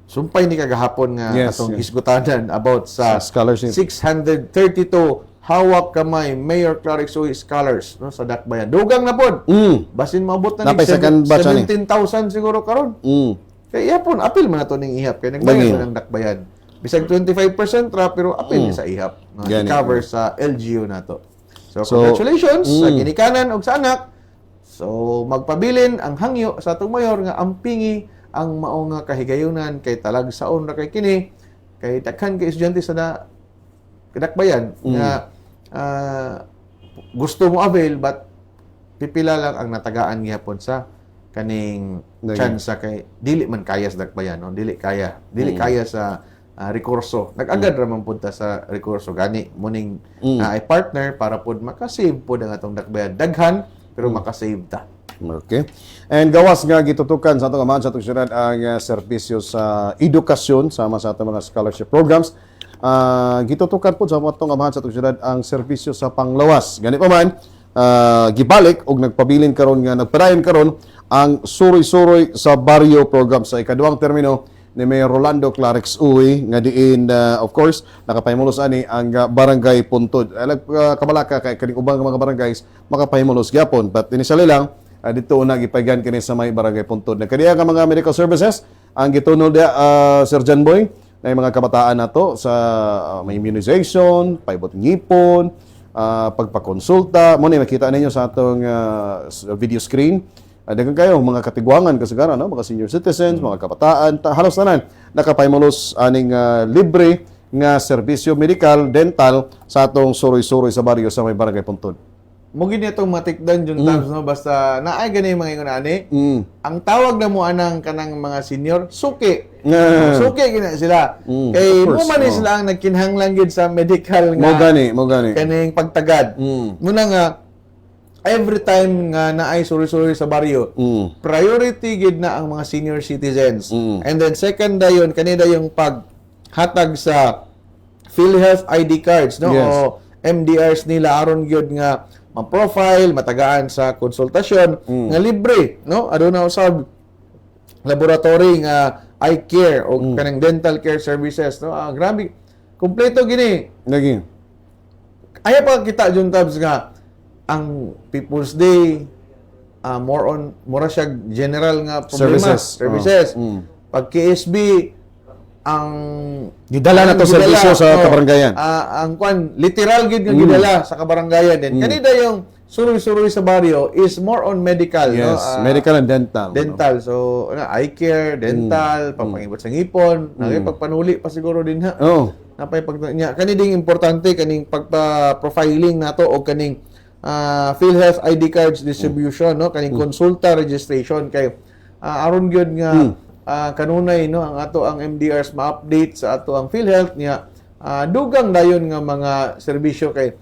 Sumpay ni kagahapon nga atong isgutanan about sa scholarship. 632 hawak kamay Mayor Clarix Uy scholars, no, sa Dakbayan. Dugang na pod. Basin maabot na ning 17,000 siguro karon. Kaya yapon apil man nato ning ihap kay nagbayad ng Dakbayan. Bisag 25% ra pero apil sa ihap nga cover sa LGU nato. So congratulations sa ginikanan og sa anak. So magpabilin ang hangyo sa atong mayor nga ampingi ang mao nga kahigayunan kay talagsaon ra kay kini kay daghan kay estudyante sa Dakbayan nga gusto mo avail but pipila lang ang natagaan gihapon sa kaning chance kay dili man kaya sa Dakbayan, no? Dili kaya sa rekurso. Nag-agad ra man punta sa rekurso gani muning ay partner para pud makasave pud ang atong Dakbayan. Daghan pero makasave ta. Okay. And gawas nga gitutukan sa atong amahan sa atong syudad ang serbisyo sa edukasyon sama sa atong mga scholarship programs. Gitutukan po sa atong amahan sa atong syudad ang serbisyo sa panglawas. Gani pa man gibalik og nagpabilin karon nga nagpadayon karon ang suroy-suroy sa baryo program sa ikaduhang termino ni Mayor Rolando Clarix Uy nga diin of course nakapahimulos ani ang barangay Puntod. Kabalaka kay kaning ubang mga barangays makapahimulos gyapon but initially lang dito una gipaygan kini sa may barangay Puntod. Nagkadiya nga mga medical services ang gitunol dia Sir John Boy na mga kabataan nato sa may immunization, paibot ngipon, pagpakonsulta. Mo ni makita ninyo sa atong video screen. Daghang kayo mga katigwangan kasagaran, no? Mga senior citizens, mga kabataan, halos tanan nakapahimulos aning libre nga serbisyo medikal, dental sa atong suroy-suroy sa baryo sa may barangay Puntod. Mugin itong matikdan yung times, no? Basta naay gani mga ingon ani. Ang tawag na mo anang kanang mga senior, suki. Suki gina sila. Kay mo man sila ang nagkinahanglan gid sa medical nga. Mo gani. Kaning pagtagad. Muna nga every time nga naay suri-suri sa baryo, priority gid na ang mga senior citizens. And then second dayon kanida yung paghatag sa PhilHealth ID cards, no? Yes. O MDRs nila aron gyud nga ma-profile, matagaan sa konsultasyon nga libre, no? Aduna usab laboratory nga eye care o kanang dental care services, no? Grabe. Kompleto gini. Lagi. Ayaw pa kita Juntabs nga ang People's Day mura siya general nga problema. Services. Pag KSB ang gidala na to serbisyo sa kabarangayan. Ang kwan literal gid nga gidala sa kabarangayan din. Kanida yung suroy-suroy sa baryo is more on medical, yes, no? Medical and dental. Dental. So, eye care, dental, pagpangibot sa ngipon, pagpanuli pa siguro din ha. Napay pagnya kaniding importante kaning pagpa-profiling nato o kaning PhilHealth ID cards distribution, no? Kaning konsulta registration kay aron gyud nga kanunay, no, ang ato ang MDRs ma-update sa ato ang PhilHealth niya dugang dayon nga mga serbisyo kay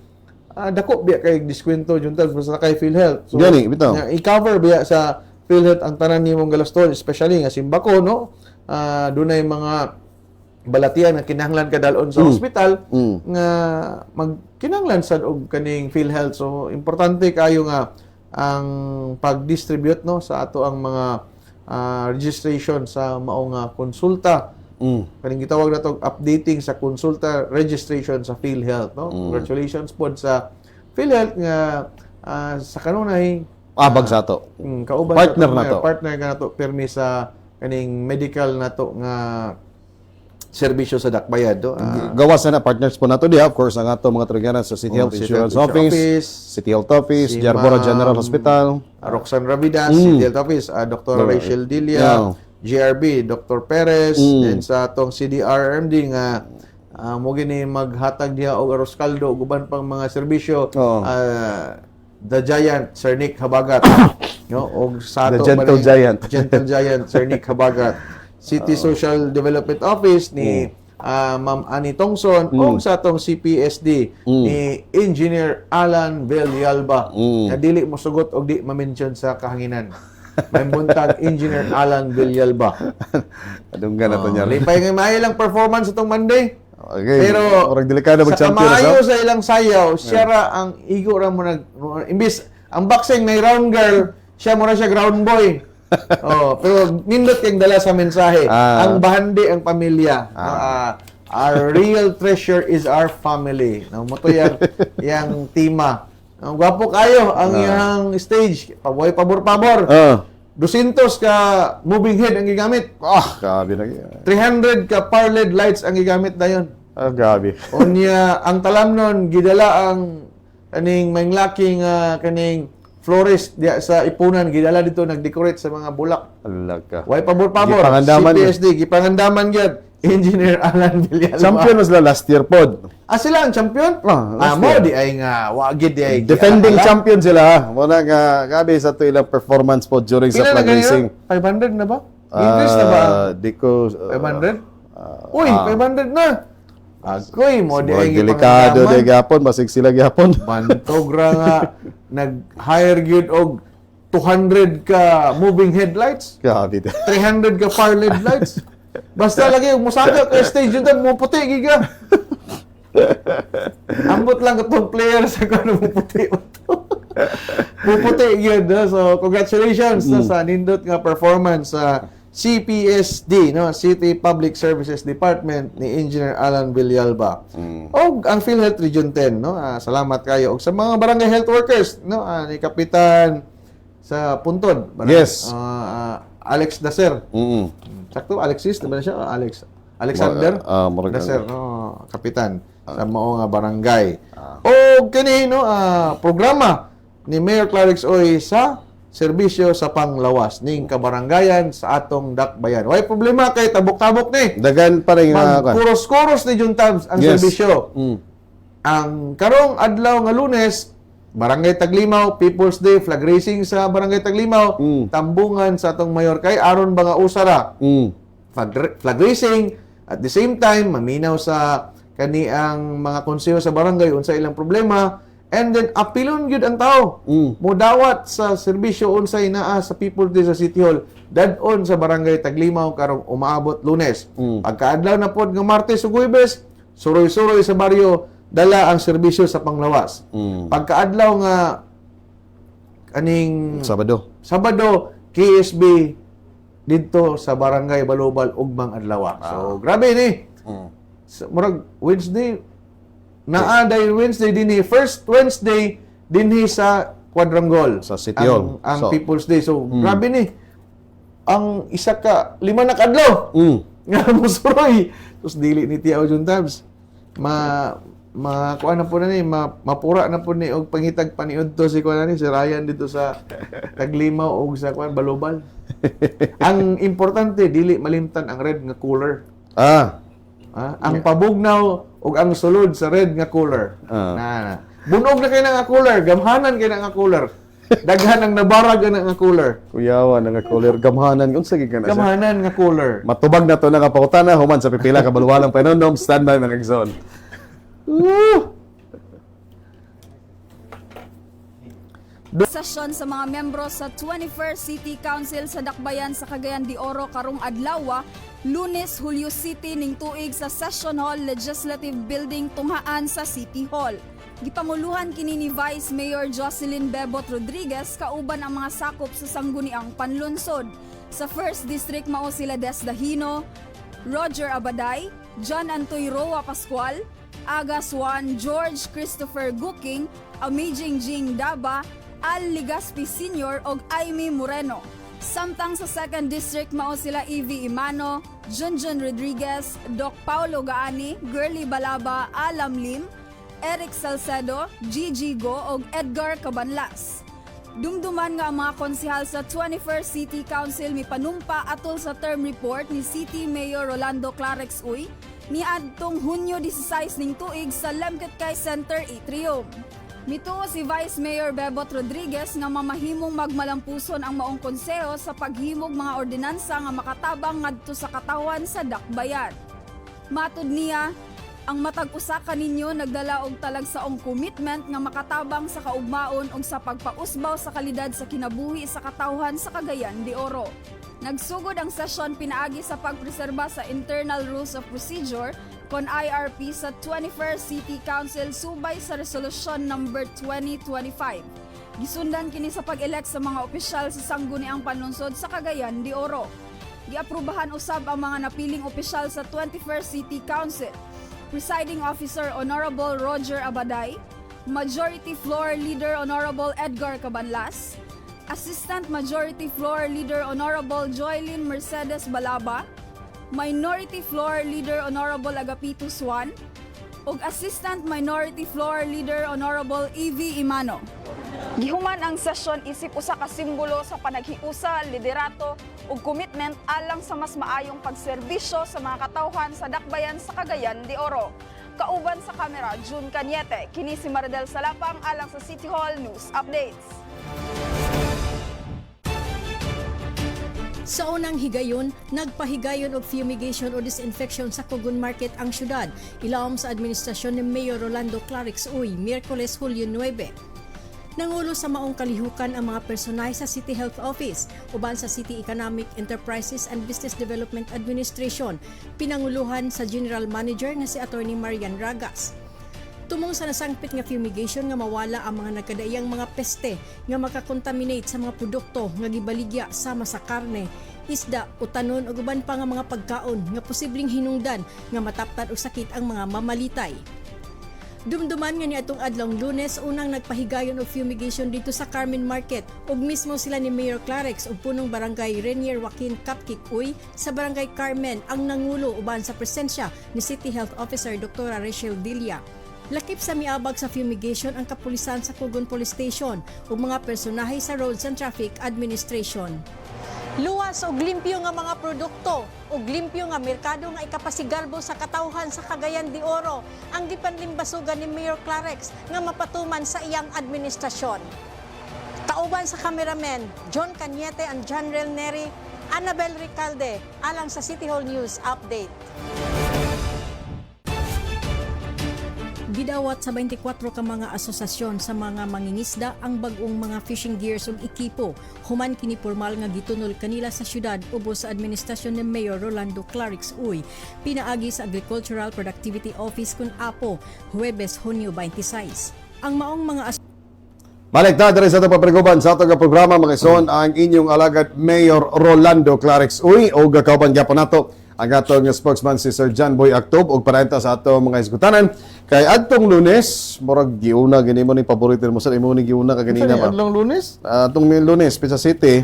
dako biya kay diskwento juntal basta kay PhilHealth. So gani bitaw i-cover biya sa PhilHealth ang tanan nimong galaston, especially nga simbako, no? Dunay mga balatian nga kinahanglan ka dalon sa ospital Mm. nga magkinahanglan sad og kaning PhilHealth. So importante kayo nga ang pag-distribute no sa ato ang mga registration sa mao nga konsulta. Kaning gitawag nato updating sa konsulta registration sa PhilHealth no. Congratulations pod sa PhilHealth nga sa kanunay Abag sa ato. kauban Partner sa na to. partner ka nato permi sa kaning medical nato nga serbisyo sa dakbayan do. Gawas na partners po nato diha, of course, ang ato mga Trigana sa City Health City Insurance Health Office, City Health Office, si Jarbora Ma'am General Hospital. Roxanne Rabidas, City Health Office, Dr. Rachel Dilia, GRB, Dr. Perez, and sa atong CDRMD nga mo gini maghatag diha og arroz caldo ug uban pang mga serbisyo. The Giant, Sir Nick Habagat. No? Og sa The ato Gentle balay- Giant. Gentle Giant, Sir Nick Habagat. City Social Development Office ni Ma'am Annie Tongson o sa atong CPSD ni Engineer Alan Villalba na dili mo sugot og di ma-mention sa kahanginan. May buntag Engineer Alan Villalba. Adung na to niya. Lipay nga maayo lang performance itong Monday. Okay. Pero orang delikado sa mag-champion kamayo sa ilang sayaw, siya ra ang igo ra mo nag imbis ang boxing may round girl, siya mo ra siya ground boy. Pero nindot kang dala sa mensahe. Ang bahandi ang pamilya. Our real treasure is our family. No, mo to yang tema. Ang gwapo kayo ang iyang stage. Paboy pabor-pabor. 200 ka moving head ang gigamit. Grabe na. 300 ka power LED lights ang gigamit dayon. Grabe. Unya ang talamnon gidala ang kaning may laking kaning florist diya sa Ipunan gidala dito nag-decorate sa mga bulak. Alaka. Way pabor-pabor. Gipangandaman CPSD gipangandaman gyud. Engineer Alan Villalba. Champion was last year pod. Sila ang champion? last Mo year. di ay nga wagid di ay Defending champion sila. Wala nga gabi sa to ilang performance pod during sa Pila na flag racing. ganyan? 500 na ba? Increase na ba? Di ko 500? Uy, 500 na. Agoy mo di ay delikado di gipangandaman. gapon basig sila gapon. Bantog ra nga nag-hire gyud og 200 ka moving headlights, Grabe. 300 ka far LED lights. Basta lagi musaka ka stage yun mo puti giga. Ambot lang katong player sa kano mo puti. Puputi gyud. So congratulations sa nindot nga performance sa CPSD, no, City Public Services Department ni Engineer Alan Villalba. O ang PhilHealth Region 10, no. Salamat kayo og sa mga barangay health workers, no, ni Kapitan sa Puntod. Yes. Alex Daser. Sakto Alexis, di ba na siya? Alexander Daser, no, Kapitan sa mao nga barangay. O kani no, programa ni Mayor Clarix Oy sa serbisyo sa panglawas ning kabarangayan sa atong dakbayan. Way problema kay tabok-tabok ni. Dagan pa rin Kuros-kuros ni Juntabs ang serbisyo. Ang karong adlaw nga Lunes, Barangay Taglimaw, People's Day, flag racing sa Barangay Taglimaw, tambungan sa atong mayor kay aron ba nga usara. Flag racing at the same time maminaw sa kaniang mga konseho sa barangay unsa ilang problema. And then, apilon gyud ang tao. Mudawat sa serbisyo unsay naa sa People's Day sa City Hall. Dadon sa Barangay Taglimaw karong umaabot Lunes. Pagkaadlaw na pod nga Martes ug Huwebes, suroy-suroy sa baryo, dala ang serbisyo sa panglawas. Pagkaadlaw nga kaning Sabado, KSB dito sa Barangay Balubal ugmang adlaw. So, grabe ni. Murag Wednesday, naaday Wednesday dinhi, first Wednesday dinhi sa Quadrangle sa City Hall. Ang People's Day. So grabe ni. Ang isa ka 5 na kadlaw. Nga musuroy. Sus dili ni Tiaw Juntabs. Kuan na po na ni, mapura na po ni og pangitag paniud to si kuan ni si Ryan dito sa Taglimaw og sa kuan Balubal. Ang importante dili malimtan ang red nga cooler. Ang pabugnaw ug ang sulod sa red nga cooler. Bunog na kay na nga cooler, gamhanan kay na nga cooler. Daghan ang nabarag na nga cooler. Kuyawan na nga cooler, gamhanan unsa gyud kana siya. Gamhanan nga cooler. Matubag na to na kapakutana human sa pipila ka balwalang panonom standby mga igsoon. Session sa mga membro sa 21st City Council sa Dakbayan sa Cagayan de Oro karong adlaw Lunes, Hulyo City ning tuig sa Session Hall Legislative Building tunghaan sa City Hall. Gipanguluhan kini ni Vice Mayor Jocelyn Bebot Rodriguez kauban ang mga sakop sa sangguniang panlunsod. Sa 1st District mao sila Des Dahino, Roger Abaday, John Antoy Roa Pascual, Agas Juan George Christopher Guking, Amazing Jing Daba, Al Ligaspi Sr. ug Aimee Moreno. Samtang sa 2nd District mao sila Evie Imano, Junjun Rodriguez, Doc Paulo Gaani, Girly Balaba, Alam Lim, Eric Salcedo, Gigi Go ug Edgar Cabanlas. Dumduman nga ang mga konsehal sa 21st City Council mipanumpa atol sa term report ni City Mayor Rolando Clarex Uy niadtong Hunyo 16 ning tuig sa Lemketkay Center Atrium. Mituo si Vice Mayor Bebot Rodriguez nga mamahimong magmalampuson ang maong konseho sa paghimog mga ordinansa nga makatabang ngadto sa katawan sa dakbayan. Matud niya, ang matag usa kaninyo nagdala og talagsaong commitment nga makatabang sa kaugmaon ug sa pagpausbaw sa kalidad sa kinabuhi sa katawhan sa Cagayan de Oro. Nagsugod ang sesyon pinaagi sa pagpreserba sa Internal Rules of Procedure kon IRP sa 21st City Council subay sa Resolution number 2025. Gisundan kini sa pag-elect sa mga opisyal sa sangguniang panlungsod sa Cagayan de Oro. Giaprubahan usab ang mga napiling opisyal sa 21st City Council. Presiding Officer Honorable Roger Abaday, Majority Floor Leader Honorable Edgar Cabanlas, Assistant Majority Floor Leader Honorable Joylyn Mercedes Balaba, Minority Floor Leader Honorable Agapito Swan, ug Assistant Minority Floor Leader Honorable Evie Imano. Gihuman ang sesyon isip usa ka simbolo sa panaghiusa, liderato ug commitment alang sa mas maayong pagserbisyo sa mga katawhan sa dakbayan sa Cagayan de Oro. Kauban sa kamera, June Cañete, kini si Maridel Salapang alang sa City Hall News Updates. Sa unang higayon, nagpahigayon og fumigation o disinfection sa Cogon Market ang syudad, ilawom sa administrasyon ni Mayor Rolando Clarex Uy, Miyerkules, Hulyo 9. Nangulo sa maong kalihukan ang mga personahe sa City Health Office, uban sa City Economic Enterprises and Business Development Administration, pinanguluhan sa General Manager nga si Attorney Marian Ragas. Tumong sa nasangpit nga fumigation nga mawala ang mga nagkadaiyang mga peste nga makakontaminate sa mga produkto nga gibaligya sama sa karne, isda, utanon ug uban pa nga mga pagkaon nga posibleng hinungdan nga mataptan og sakit ang mga mamalitay. Dumduman nga niadtong adlong Lunes unang nagpahigayon og fumigation dito sa Carmen Market ug mismo sila ni Mayor Clarex ug punong barangay Renier Joaquin Kapkik Uy sa barangay Carmen ang nangulo uban sa presensya ni City Health Officer Dr. Rachel Dilla. Lakip sa miabag sa fumigation ang kapulisan sa Cogon Police Station ug mga personahe sa Roads and Traffic Administration. Luwas og limpyo nga mga produkto ug limpyo nga merkado nga ikapasigalbo sa katawhan sa Cagayan de Oro ang gipanlimbasugan ni Mayor Clarex nga mapatuman sa iyang administrasyon. Kauban sa cameraman John Cañete and John Neri, Annabel Recalde alang sa City Hall News Update. Gidawat sa 24 ka mga asosasyon sa mga mangingisda ang bag-ong mga fishing gears ug ekipo human kini formal nga gitunol kanila sa syudad ubos sa administrasyon ni Mayor Rolando Clarex Uy pinaagi sa Agricultural Productivity Office kun APO Huwebes, Hunyo 26. Ang maong mga Balik na diri sa itong papriguban sa itong programa mga ison ang inyong alagad Mayor Rolando Clarex Uy o kauban gyapon nato ang atong spokesman si Sir John Boy Actob og parenta sa atong mga isgutanan kay adtong Lunes murag giuna gini mo ni paborito mo sa imo ni giuna ka ganina ba Adlong Lunes? atong Lunes Pisa City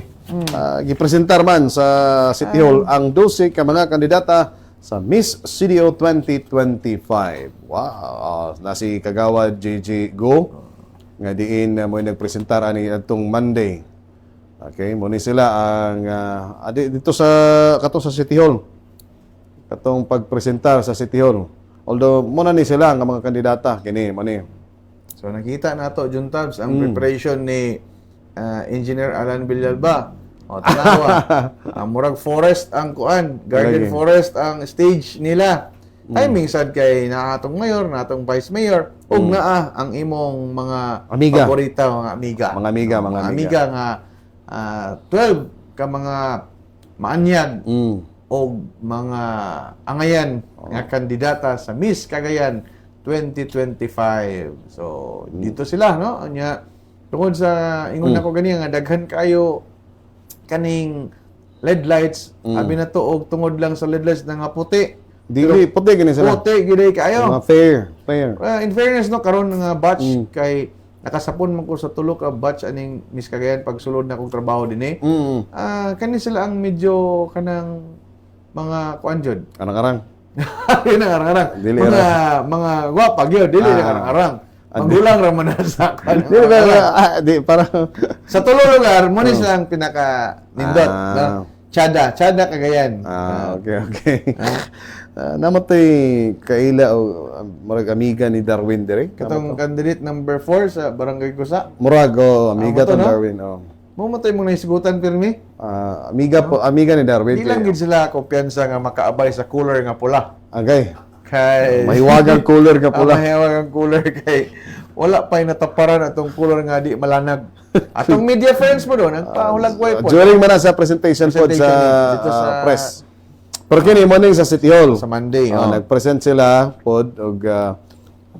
gipresentar man sa City Hall ang 12 ka mga kandidata sa Miss CDO 2025. Wow, na si Kagawad JJ Go nga diin mo nagpresentar ani adtong Monday. Okay, mo ni sila ang dito sa City Hall. Katong pagpresentar sa City Hall. Although muna ni sila nga mga kandidata kini mo ni. So nakita nato Jun Tabs ang preparation ni Engineer Alan Villalba. O tanawa. Ang murag forest ang kuan, garden Lagi. forest ang stage nila. Timing sad kay natong mayor, natong vice mayor, ug naa ang imong mga Amiga. paborita mga amiga. Mga amiga, mga amiga. nga 12 ka mga maanyag og mga angayan nga kandidata sa Miss Cagayan 2025. So, dito sila, no? Anya, tungod sa ingon ako ganiya nga daghan kayo kaning LED lights, abi na to og tungod lang sa LED lights na nga puti. Dili, puti gini sila. Puti gid kayo. Mga fair. In fairness, no, karon nga batch kay nakasapon man ko sa tulo ka batch aning Miss Cagayan pagsulod na kong trabaho din kani sila ang medyo kanang mga kuan jud. Karang-karang. Yun ang arang-arang. Dili Mga gwapa gyud, dili na arang-arang. Magulang ra man na sa kuan. Di, para... Sa tulo lugar mo ni silang pinaka nindot, no? Chada Cagayan. Okay. Namatay kaila o murag amiga ni Darwin dire. Katong candidate number 4 sa Barangay Kusa. Murag amiga to, to no? Darwin. Mumatay mo na isigutan pirmi. Amiga ni Darwin. Di lang gid sila kumpiyansa nga makaabay sa cooler nga pula. Agay. Kay Mahiwagang cooler ka pula. Mahiwagang cooler kay wala pa'y nataparan atong cooler nga di malanag. Atong media friends mo doon, nagpahulagway po. During man na sa presentation po Dito sa press. Pero kini morning sa City Hall. Sa Monday. Nag-present sila pod og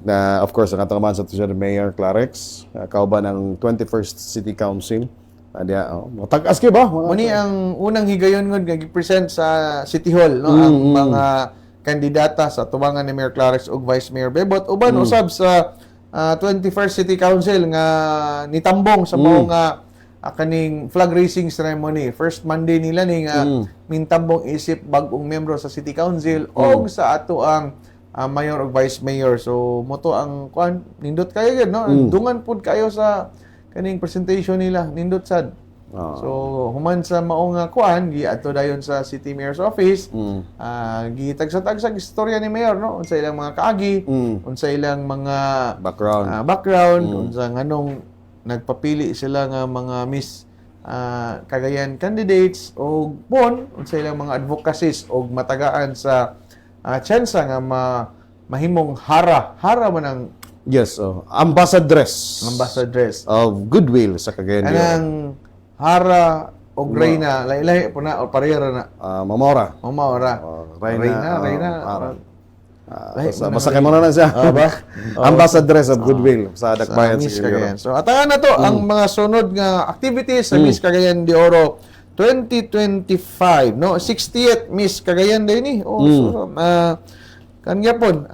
na of course ang katamahan sa siya Mayor Clarex, kauban ng 21st City Council. Tag-as ba? Muni ang unang higayon ngod nga gi-present sa City Hall, no, ang mga kandidata sa tubangan ni Mayor Clarex ug Vice Mayor Bebot uban usab sa 21st City Council nga nitambong sa mao nga kaning flag raising ceremony. First Monday nila ni nga mintambong isip bag-ong membro sa City Council og sa ato ang mayor ug vice mayor. So moto ang kuan nindot kayo gid, no? Dungan pud kayo sa kaning presentation nila, nindot sad. So human sa mao nga kuan gi adto dayon sa City Mayor's Office. Gitagsa-tagsag istorya ni Mayor, no? Unsa ilang mga kaagi, unsa ilang mga background, unsa nganong nagpapili sila nga mga Miss Cagayan candidates o unsa ilang mga advocacies o matagaan sa tsansa nga mahimong hara man ang ambassadress of goodwill sa Cagayan. Anang hara o Reyna, lahi-lahi po na o parehara na. Mamora. Reyna. Basta kay mo na siya. Ambassadress of goodwill sa Dakbayan Miss sa Cagayan. So atagan na to ang mga sunod nga activities sa Miss Cagayan de Oro 2025, no? 60th Miss Cagayan day ni. Kan gyapon,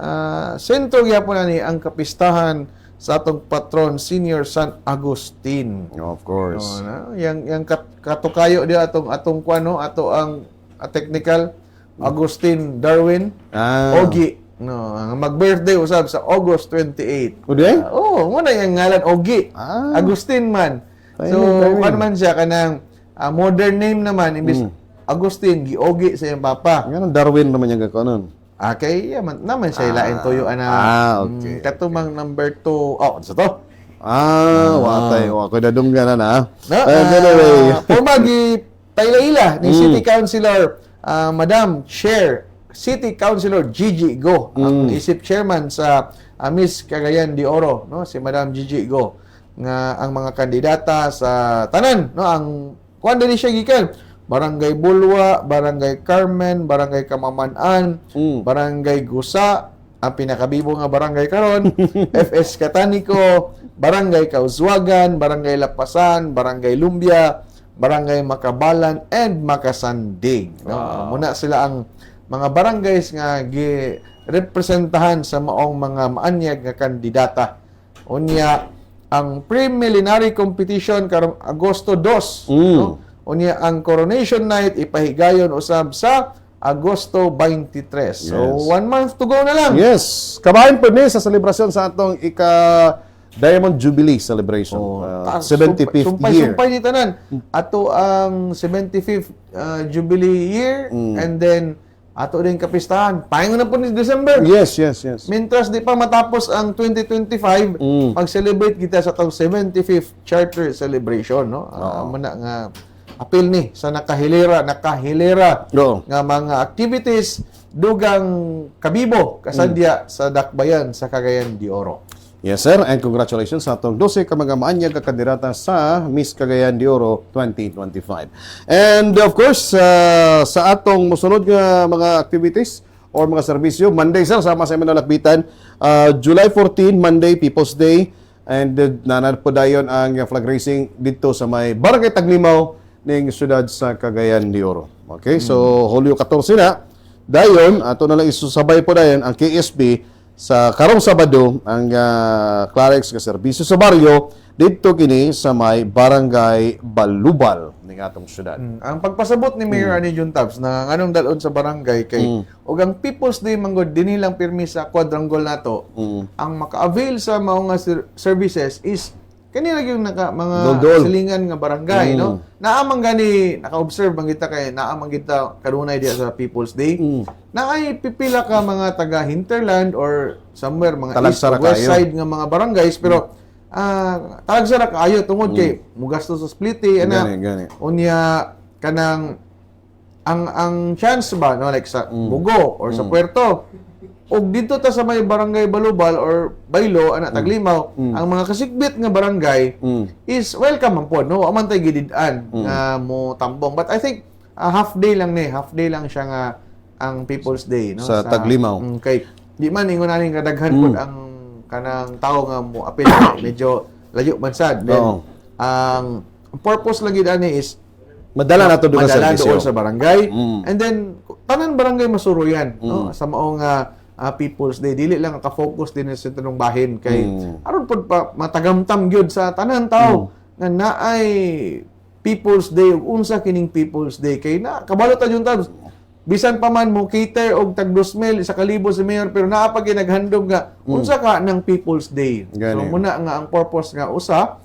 sentro gyapon ani ang kapistahan sa atong patron Senior San Agustin. Of course. Yang katukayo di atong kuano ato ang technical Agustin Darwin Ogi, no, mag-birthday usab sa August 28. Uday? Muna yung ngalan Ogi. Agustin man. So kan man siya kanang modern name naman imbis Agustin Ogi sa iyang papa. Ngano Darwin naman yung gakanon? Kay naman siya ilain toyo ana. Okay. Katumang number 2. Sa to. Watay. Ako dadunggan na. No? Anyway. Pumagi tayla-ila ni City Councilor Madam Chair City Councilor Gigi Go, ang isip chairman sa Miss Cagayan de Oro, no, si Madam Gigi Go, nga ang mga kandidata sa tanan, no, ang kuan dili siya gikan Barangay Bulwa, Barangay Carmen, Barangay Kamaman-an, Barangay Gusa, ang pinakabibo nga barangay karon, FS Catanico, Barangay Kauswagan, Barangay Lapasan, Barangay Lumbia, Barangay Makabalan, and Makasandig. No? Muna sila ang mga barangays nga gi-representahan sa maong mga maanyag nga kandidata. Unya, ang preliminary competition karong Agosto 2, no? Unya ang coronation night ipahigayon usab sa Agosto 23. So 1 month to go na lang. Yes. Kabahin po ni sa selebrasyon sa atong Diamond Jubilee celebration. 75th year. Sumpay ni tanan. Ato ang 75th Jubilee year and then ato din kapistahan. Pahingon na po ni December. Yes. Mintras di pa matapos ang 2025, mag-celebrate kita sa atong 75th charter celebration, no? Muna nga apil ni sa nakahilera nga mga activities dugang kabibo kasadya sa Dakbayan sa Cagayan de Oro. Yes, sir. And congratulations sa atong 12 ka mga maanyag ka kandidata sa Miss Cagayan de Oro 2025. And of course, sa atong musunod nga mga activities or mga serbisyo, Monday, sir, sama sa inyong nalakbitan, July 14, Monday, People's Day, and nanad po dayon ang flag racing dito sa may Barangay Taglimaw ning siyudad sa Cagayan de Oro. Okay, so Hulyo 14 na, dayon, ato na lang isusabay po dayon ang KSB sa karong Sabado ang Clarex nga serbisyo sa baryo dito kini sa may Barangay Balubal ning atong syudad. Ang pagpasabot ni Mayor Ani Juntabs na anong dalon sa barangay kay ug ang People's Day manggod dinhi lang pirmi sa quadrangle nato. Ang maka-avail sa mao nga services is kani lagi yung mga Dol-dol. silingan nga barangay, no? Naamang gani naka-observe man kita kay naamang kita kanunay diya sa People's Day. Naay pipila ka mga taga hinterland or somewhere mga east Talagsara or west kayo. side nga mga barangays pero talagsara kaayo tungod kay mugasto sa spliti ana Gani. unya kanang ang chance ba no like sa Bugo or sa Puerto og dito ta sa may Barangay Balubal or Baylo ana Taglimaw ang mga kasikbit nga barangay is welcome man po no aman tay gidid-an nga mo tambong but I think half day lang siya nga ang People's Day no Sa Taglimaw. kay di man ingon naning kadaghan pud ang kanang tao nga mo apil medyo layo man sad then Oo. ang purpose lang gid ani is Madala na to doon sa madala serbisyo. doon sa barangay and then tanan barangay masuruyan no sa maong People's Day dili lang ka-focus din sa tanong bahin kay aron pud pa matagamtam gyud sa tanan tao nga naay People's Day ug unsa kining People's Day kay na kabalo ta jud ta bisan pa man mo cater og tag 2,000 sa kalibo si mayor pero naa pa ginaghandog nga unsa ka ng People's Day. Gani. So muna nga ang purpose nga usa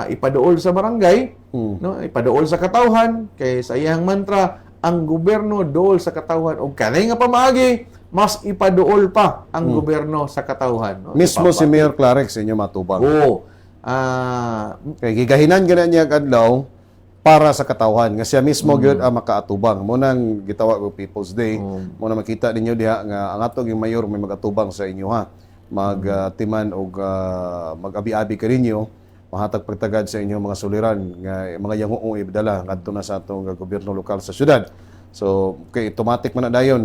ipaduol sa barangay no ipaduol sa katawhan kay sa iyang mantra ang gobyerno duol sa katawhan og kanay nga pamaagi mas ipaduol pa ang gobyerno sa katawhan no? Mismo si Mayor Clarex inyo matubang. Oo. Kay gigahinan gana niya kadlaw para sa katawhan nga siya mismo gyud ang makaatubang mo nang gitawag og People's Day mo na makita ninyo diha nga ang atong yung mayor may magatubang sa inyo ha magtiman og mag-abi-abi ka ninyo mahatag pagtagad sa inyo mga suliran nga mga yanguong ibdala ngadto na sa atong gobyerno lokal sa syudad. So kay automatic man na dayon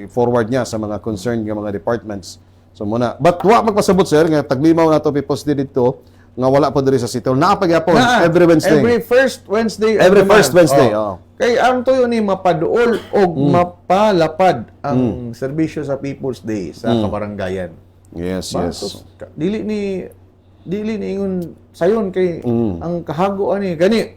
i-forward niya sa mga concerned nga mga departments. So muna but wa magpasabot sir nga Taglimaw na to People's Day dito nga wala pa diri sa City Hall. Naapagyapon every Wednesday. Every first Wednesday. Every of the first month. Wednesday, Oo. Kay ang tuyo ni mapaduol og mapalapad ang serbisyo sa People's Day sa kabarangayan. Yes, Ba? yes. So, dili ni ingon sayon kay ang kahago ani gani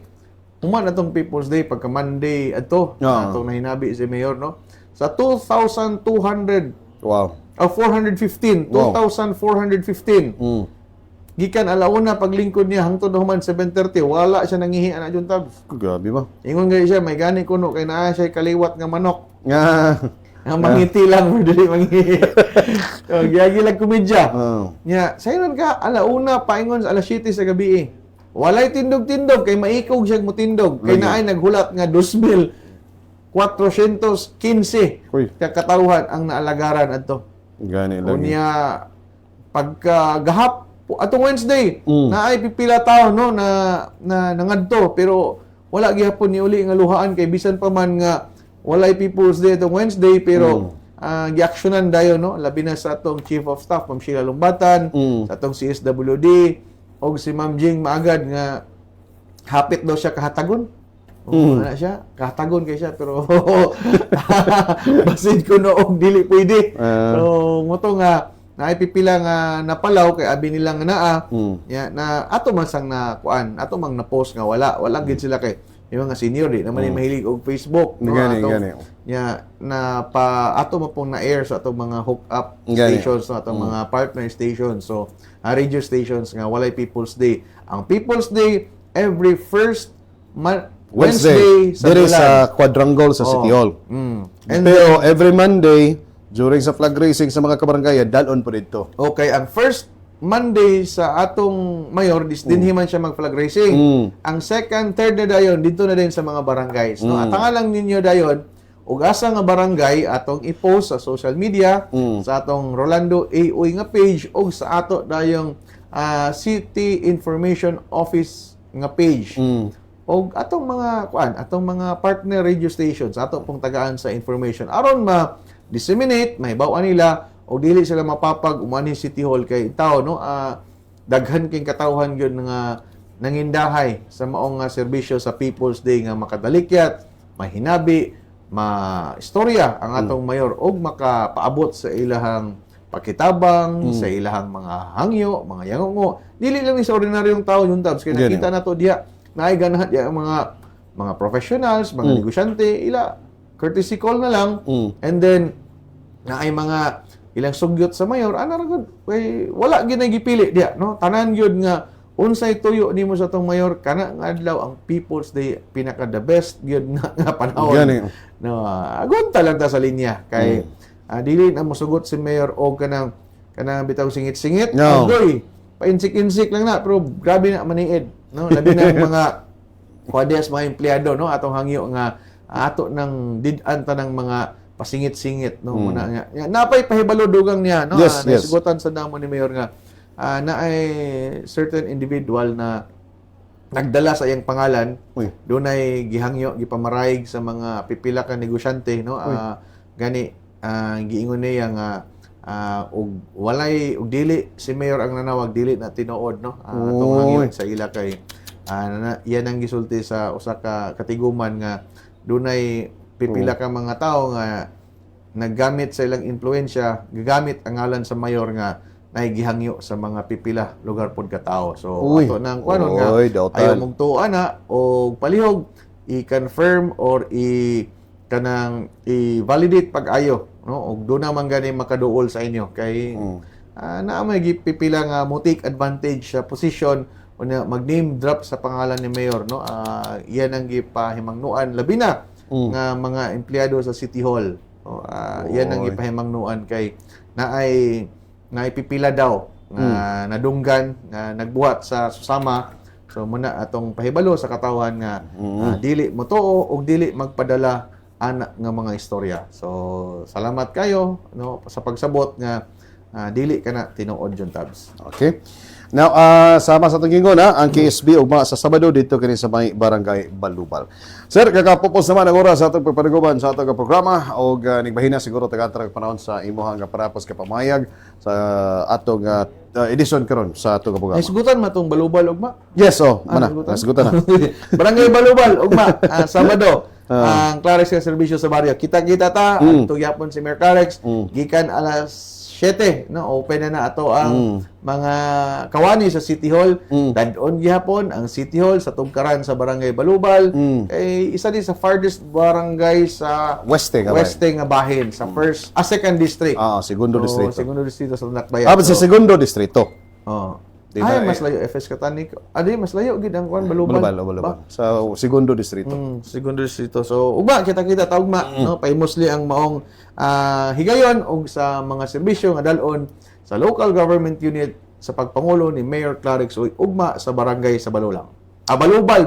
human atong People's Day pagka Monday adto atong nahinabi si mayor no sa 2,200 Wow. 415 Wow. 2,415 gikan alauna paglingkod niya hangtod human 7:30 wala siya nangihi ana juntab Grabe ba? ingon gay siya may gani kuno kay naa siya kaliwat nga manok Nga. ang mangiti lang dili mangihi so giyagi lang komedya nya sayron ka alauna paingon sa alas 7 sa gabi walay tindog-tindog kay maikog siya mo tindog kay naay naghulat nga 2,415 Uy. kakatawhan ang naalagaran adto Gani lang. unya pagka gahap atong Wednesday naay pipila tao no na nangadto pero wala gihapon ni uli nga luhaan kay bisan pa man nga walay People's Day atong Wednesday pero giaksyonan dayon no labi na sa atong Chief of Staff Ma'am Sheila Lumbatan sa atong CSWD og si Ma'am Jing Maagad nga hapit daw siya kahatagon. Ana siya kahatagon kay siya pero basid ko noong dili pwede. So moto nga naay pipila nga napalaw kay abi nila nga naa ya na ato man sang na kuan ato mang na post nga wala gid sila kay yung mga senior di naman yung mahilig og Facebook no Gani. ya na pa ato mo pong na-air sa atong mga hook up Gani. stations sa atong mga partner stations so radio stations nga walay People's Day ang People's Day every first Wednesday sa Diri bulan. sa quadrangle sa City Hall. And Pero every Monday during sa flag racing sa mga kabarangayan dalon po dito. okay, ang first Monday sa atong mayor, dinhi man siya mag-flag racing. Ang second, third na dayon, dito na din sa mga barangays. No? At ang lang ninyo dayon, ug asa nga barangay atong i-post sa social media, sa atong Rolando A. Uy nga page ug sa ato dayong City Information Office nga page. Og atong mga partner radio stations ato pong tagaan sa information aron ma-disseminate, mahibaw nila o dili sila mapapag umani City Hall kay tao no daghan king katawhan gyud nga nangindahay sa maong serbisyo sa People's Day nga makadalikyat, mahinabi, ma-istorya ang atong mayor og makapaabot sa ilahang pakitabang, sa ilahang mga hangyo, mga yangongo. Dili lang ni sa ordinaryong tao yung tabs. Kaya nakita na to diya, naay ganahan diya ang mga professionals, mga negosyante, courtesy call na lang. And then, naay mga ilang sugyot sa mayor, ragod, wala ginagipili diya. No? Tanan yun nga, unsay tuyo nimo sa tong mayor kana nga adlaw ang People's Day pinaka the best gyud nga panahon. No, agunta lang ta sa linya kay dili na mosugot si mayor og kanang bitaw singit-singit. Agoy, painsik-insik lang na pero grabe na maniid, no? Labi na mga kuwades mga empleyado no atong hangyo nga ato nang did-an ta ng mga pasingit-singit no muna nga. Napay pahibalo dugang niya no nasugotan sa damo ni mayor nga na ay certain individual na nagdala sa iyang pangalan, doon ay gihangyo, gipamarayig sa mga pipila ka negosyante, no? Gani, giingon niya nga, og walay, og dili, si Mayor ang nanawag, dili na tinuod, no? Itong hangyo sa ila kay, yan ang gisulti sa usa ka katiguman nga, doon ay pipila ka mga tao nga, naggamit sa ilang impluensya, gagamit ang ngalan sa Mayor nga, naigihangyo sa mga pipila lugar pod ka tao. So ato nang kuno nga ayo mong tuan na o palihog i-confirm or i-validate pag-ayo no og do naman gani makaduol sa inyo kay naa may pipila nga mo take advantage sa position o mag-name drop sa pangalan ni mayor no iyan ang gipahimangnuan labi na nga mga empleyado sa City Hall. Yan ang gipahimangnuan kay naay pipila daw nga nadunggan nga nagbuhat sa susama so muna atong pahibalo sa katawhan nga dili mo tuo og dili magpadala ana nga mga istorya. So salamat kayo no sa pagsabot nga dili kana tinuod John Tabs. Okay. Now, sama sa itong gingon, ang KSB ugma sa Sabado dito kini sa may Barangay Balubal. Sir, kakapupos naman ang oras sa itong pagpaniguban sa itong programa o nagbahina siguro taga-tarag panahon sa imuhang parapos kapamayag sa atong edisyon karon sa atong programa. Nasigutan ma itong Balubal, ugma? Yes, nasigutan na. Barangay Balubal, ugma, Sabado. Ang Clarex nga serbisyo sa baryo. Kita-kita ta, ang tugyapon si Mayor Clarex, gikan alas 7, no, open na ato ang mga kawani sa City Hall. Dadon gihapon ang City Hall sa tugkaran sa Barangay Balubal. Kay isa din sa farthest barangay sa Weste nga bahin sa second district. Segundo distrito. Segundo distrito sa Nakbayan. Sa segundo distrito. Ay, mas layo FS Katani. Mas layo gid ang kuan Balubal. Sa segundo distrito. Segundo distrito. So, ugma kita taugma, no, paimosli ang maong higayon og sa mga serbisyo nga dalon sa local government unit sa pagpangulo ni Mayor Clarex Uy ugma sa barangay sa Balulang. Balubal.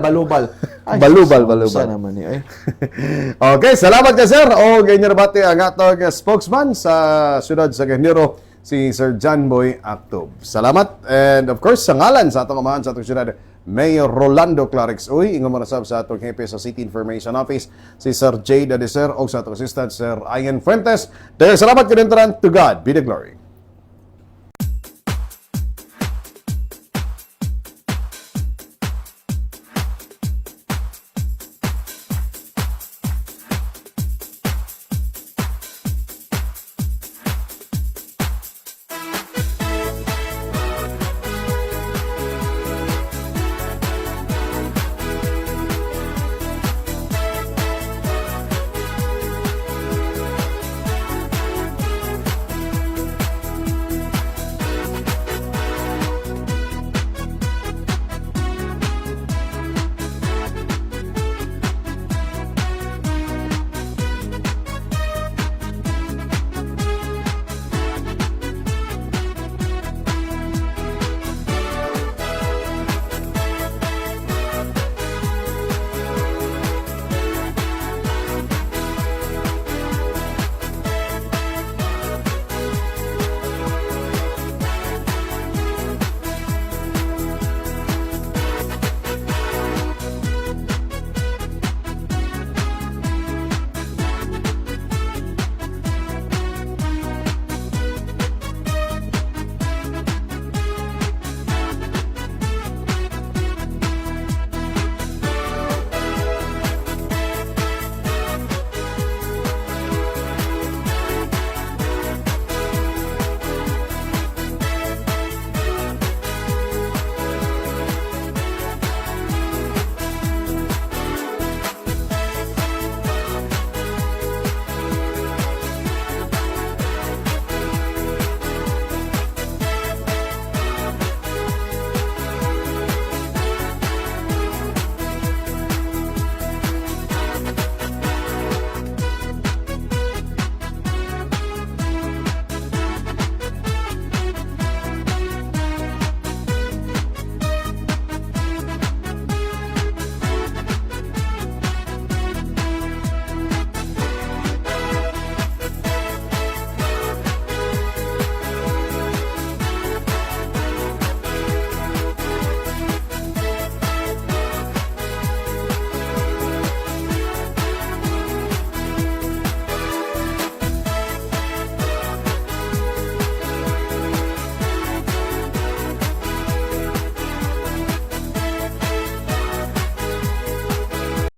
Ay, Balubal. Sana naman ni ay. Okay, salamat ka sir. O ganyan bati ang atong spokesman sa siyudad sa Genero, si Sir John Boy Actob. Salamat. And of course, sa ngalan sa atong amahan sa atong siyudad, Mayor Rolando Clarex Uy, ingon mo nasab sa atong hepe sa City Information Office, si Sir Jay Dadeser o sa atong assistant, Sir Ian Fuentes. Dahil salamat ka din taran. To God be the glory.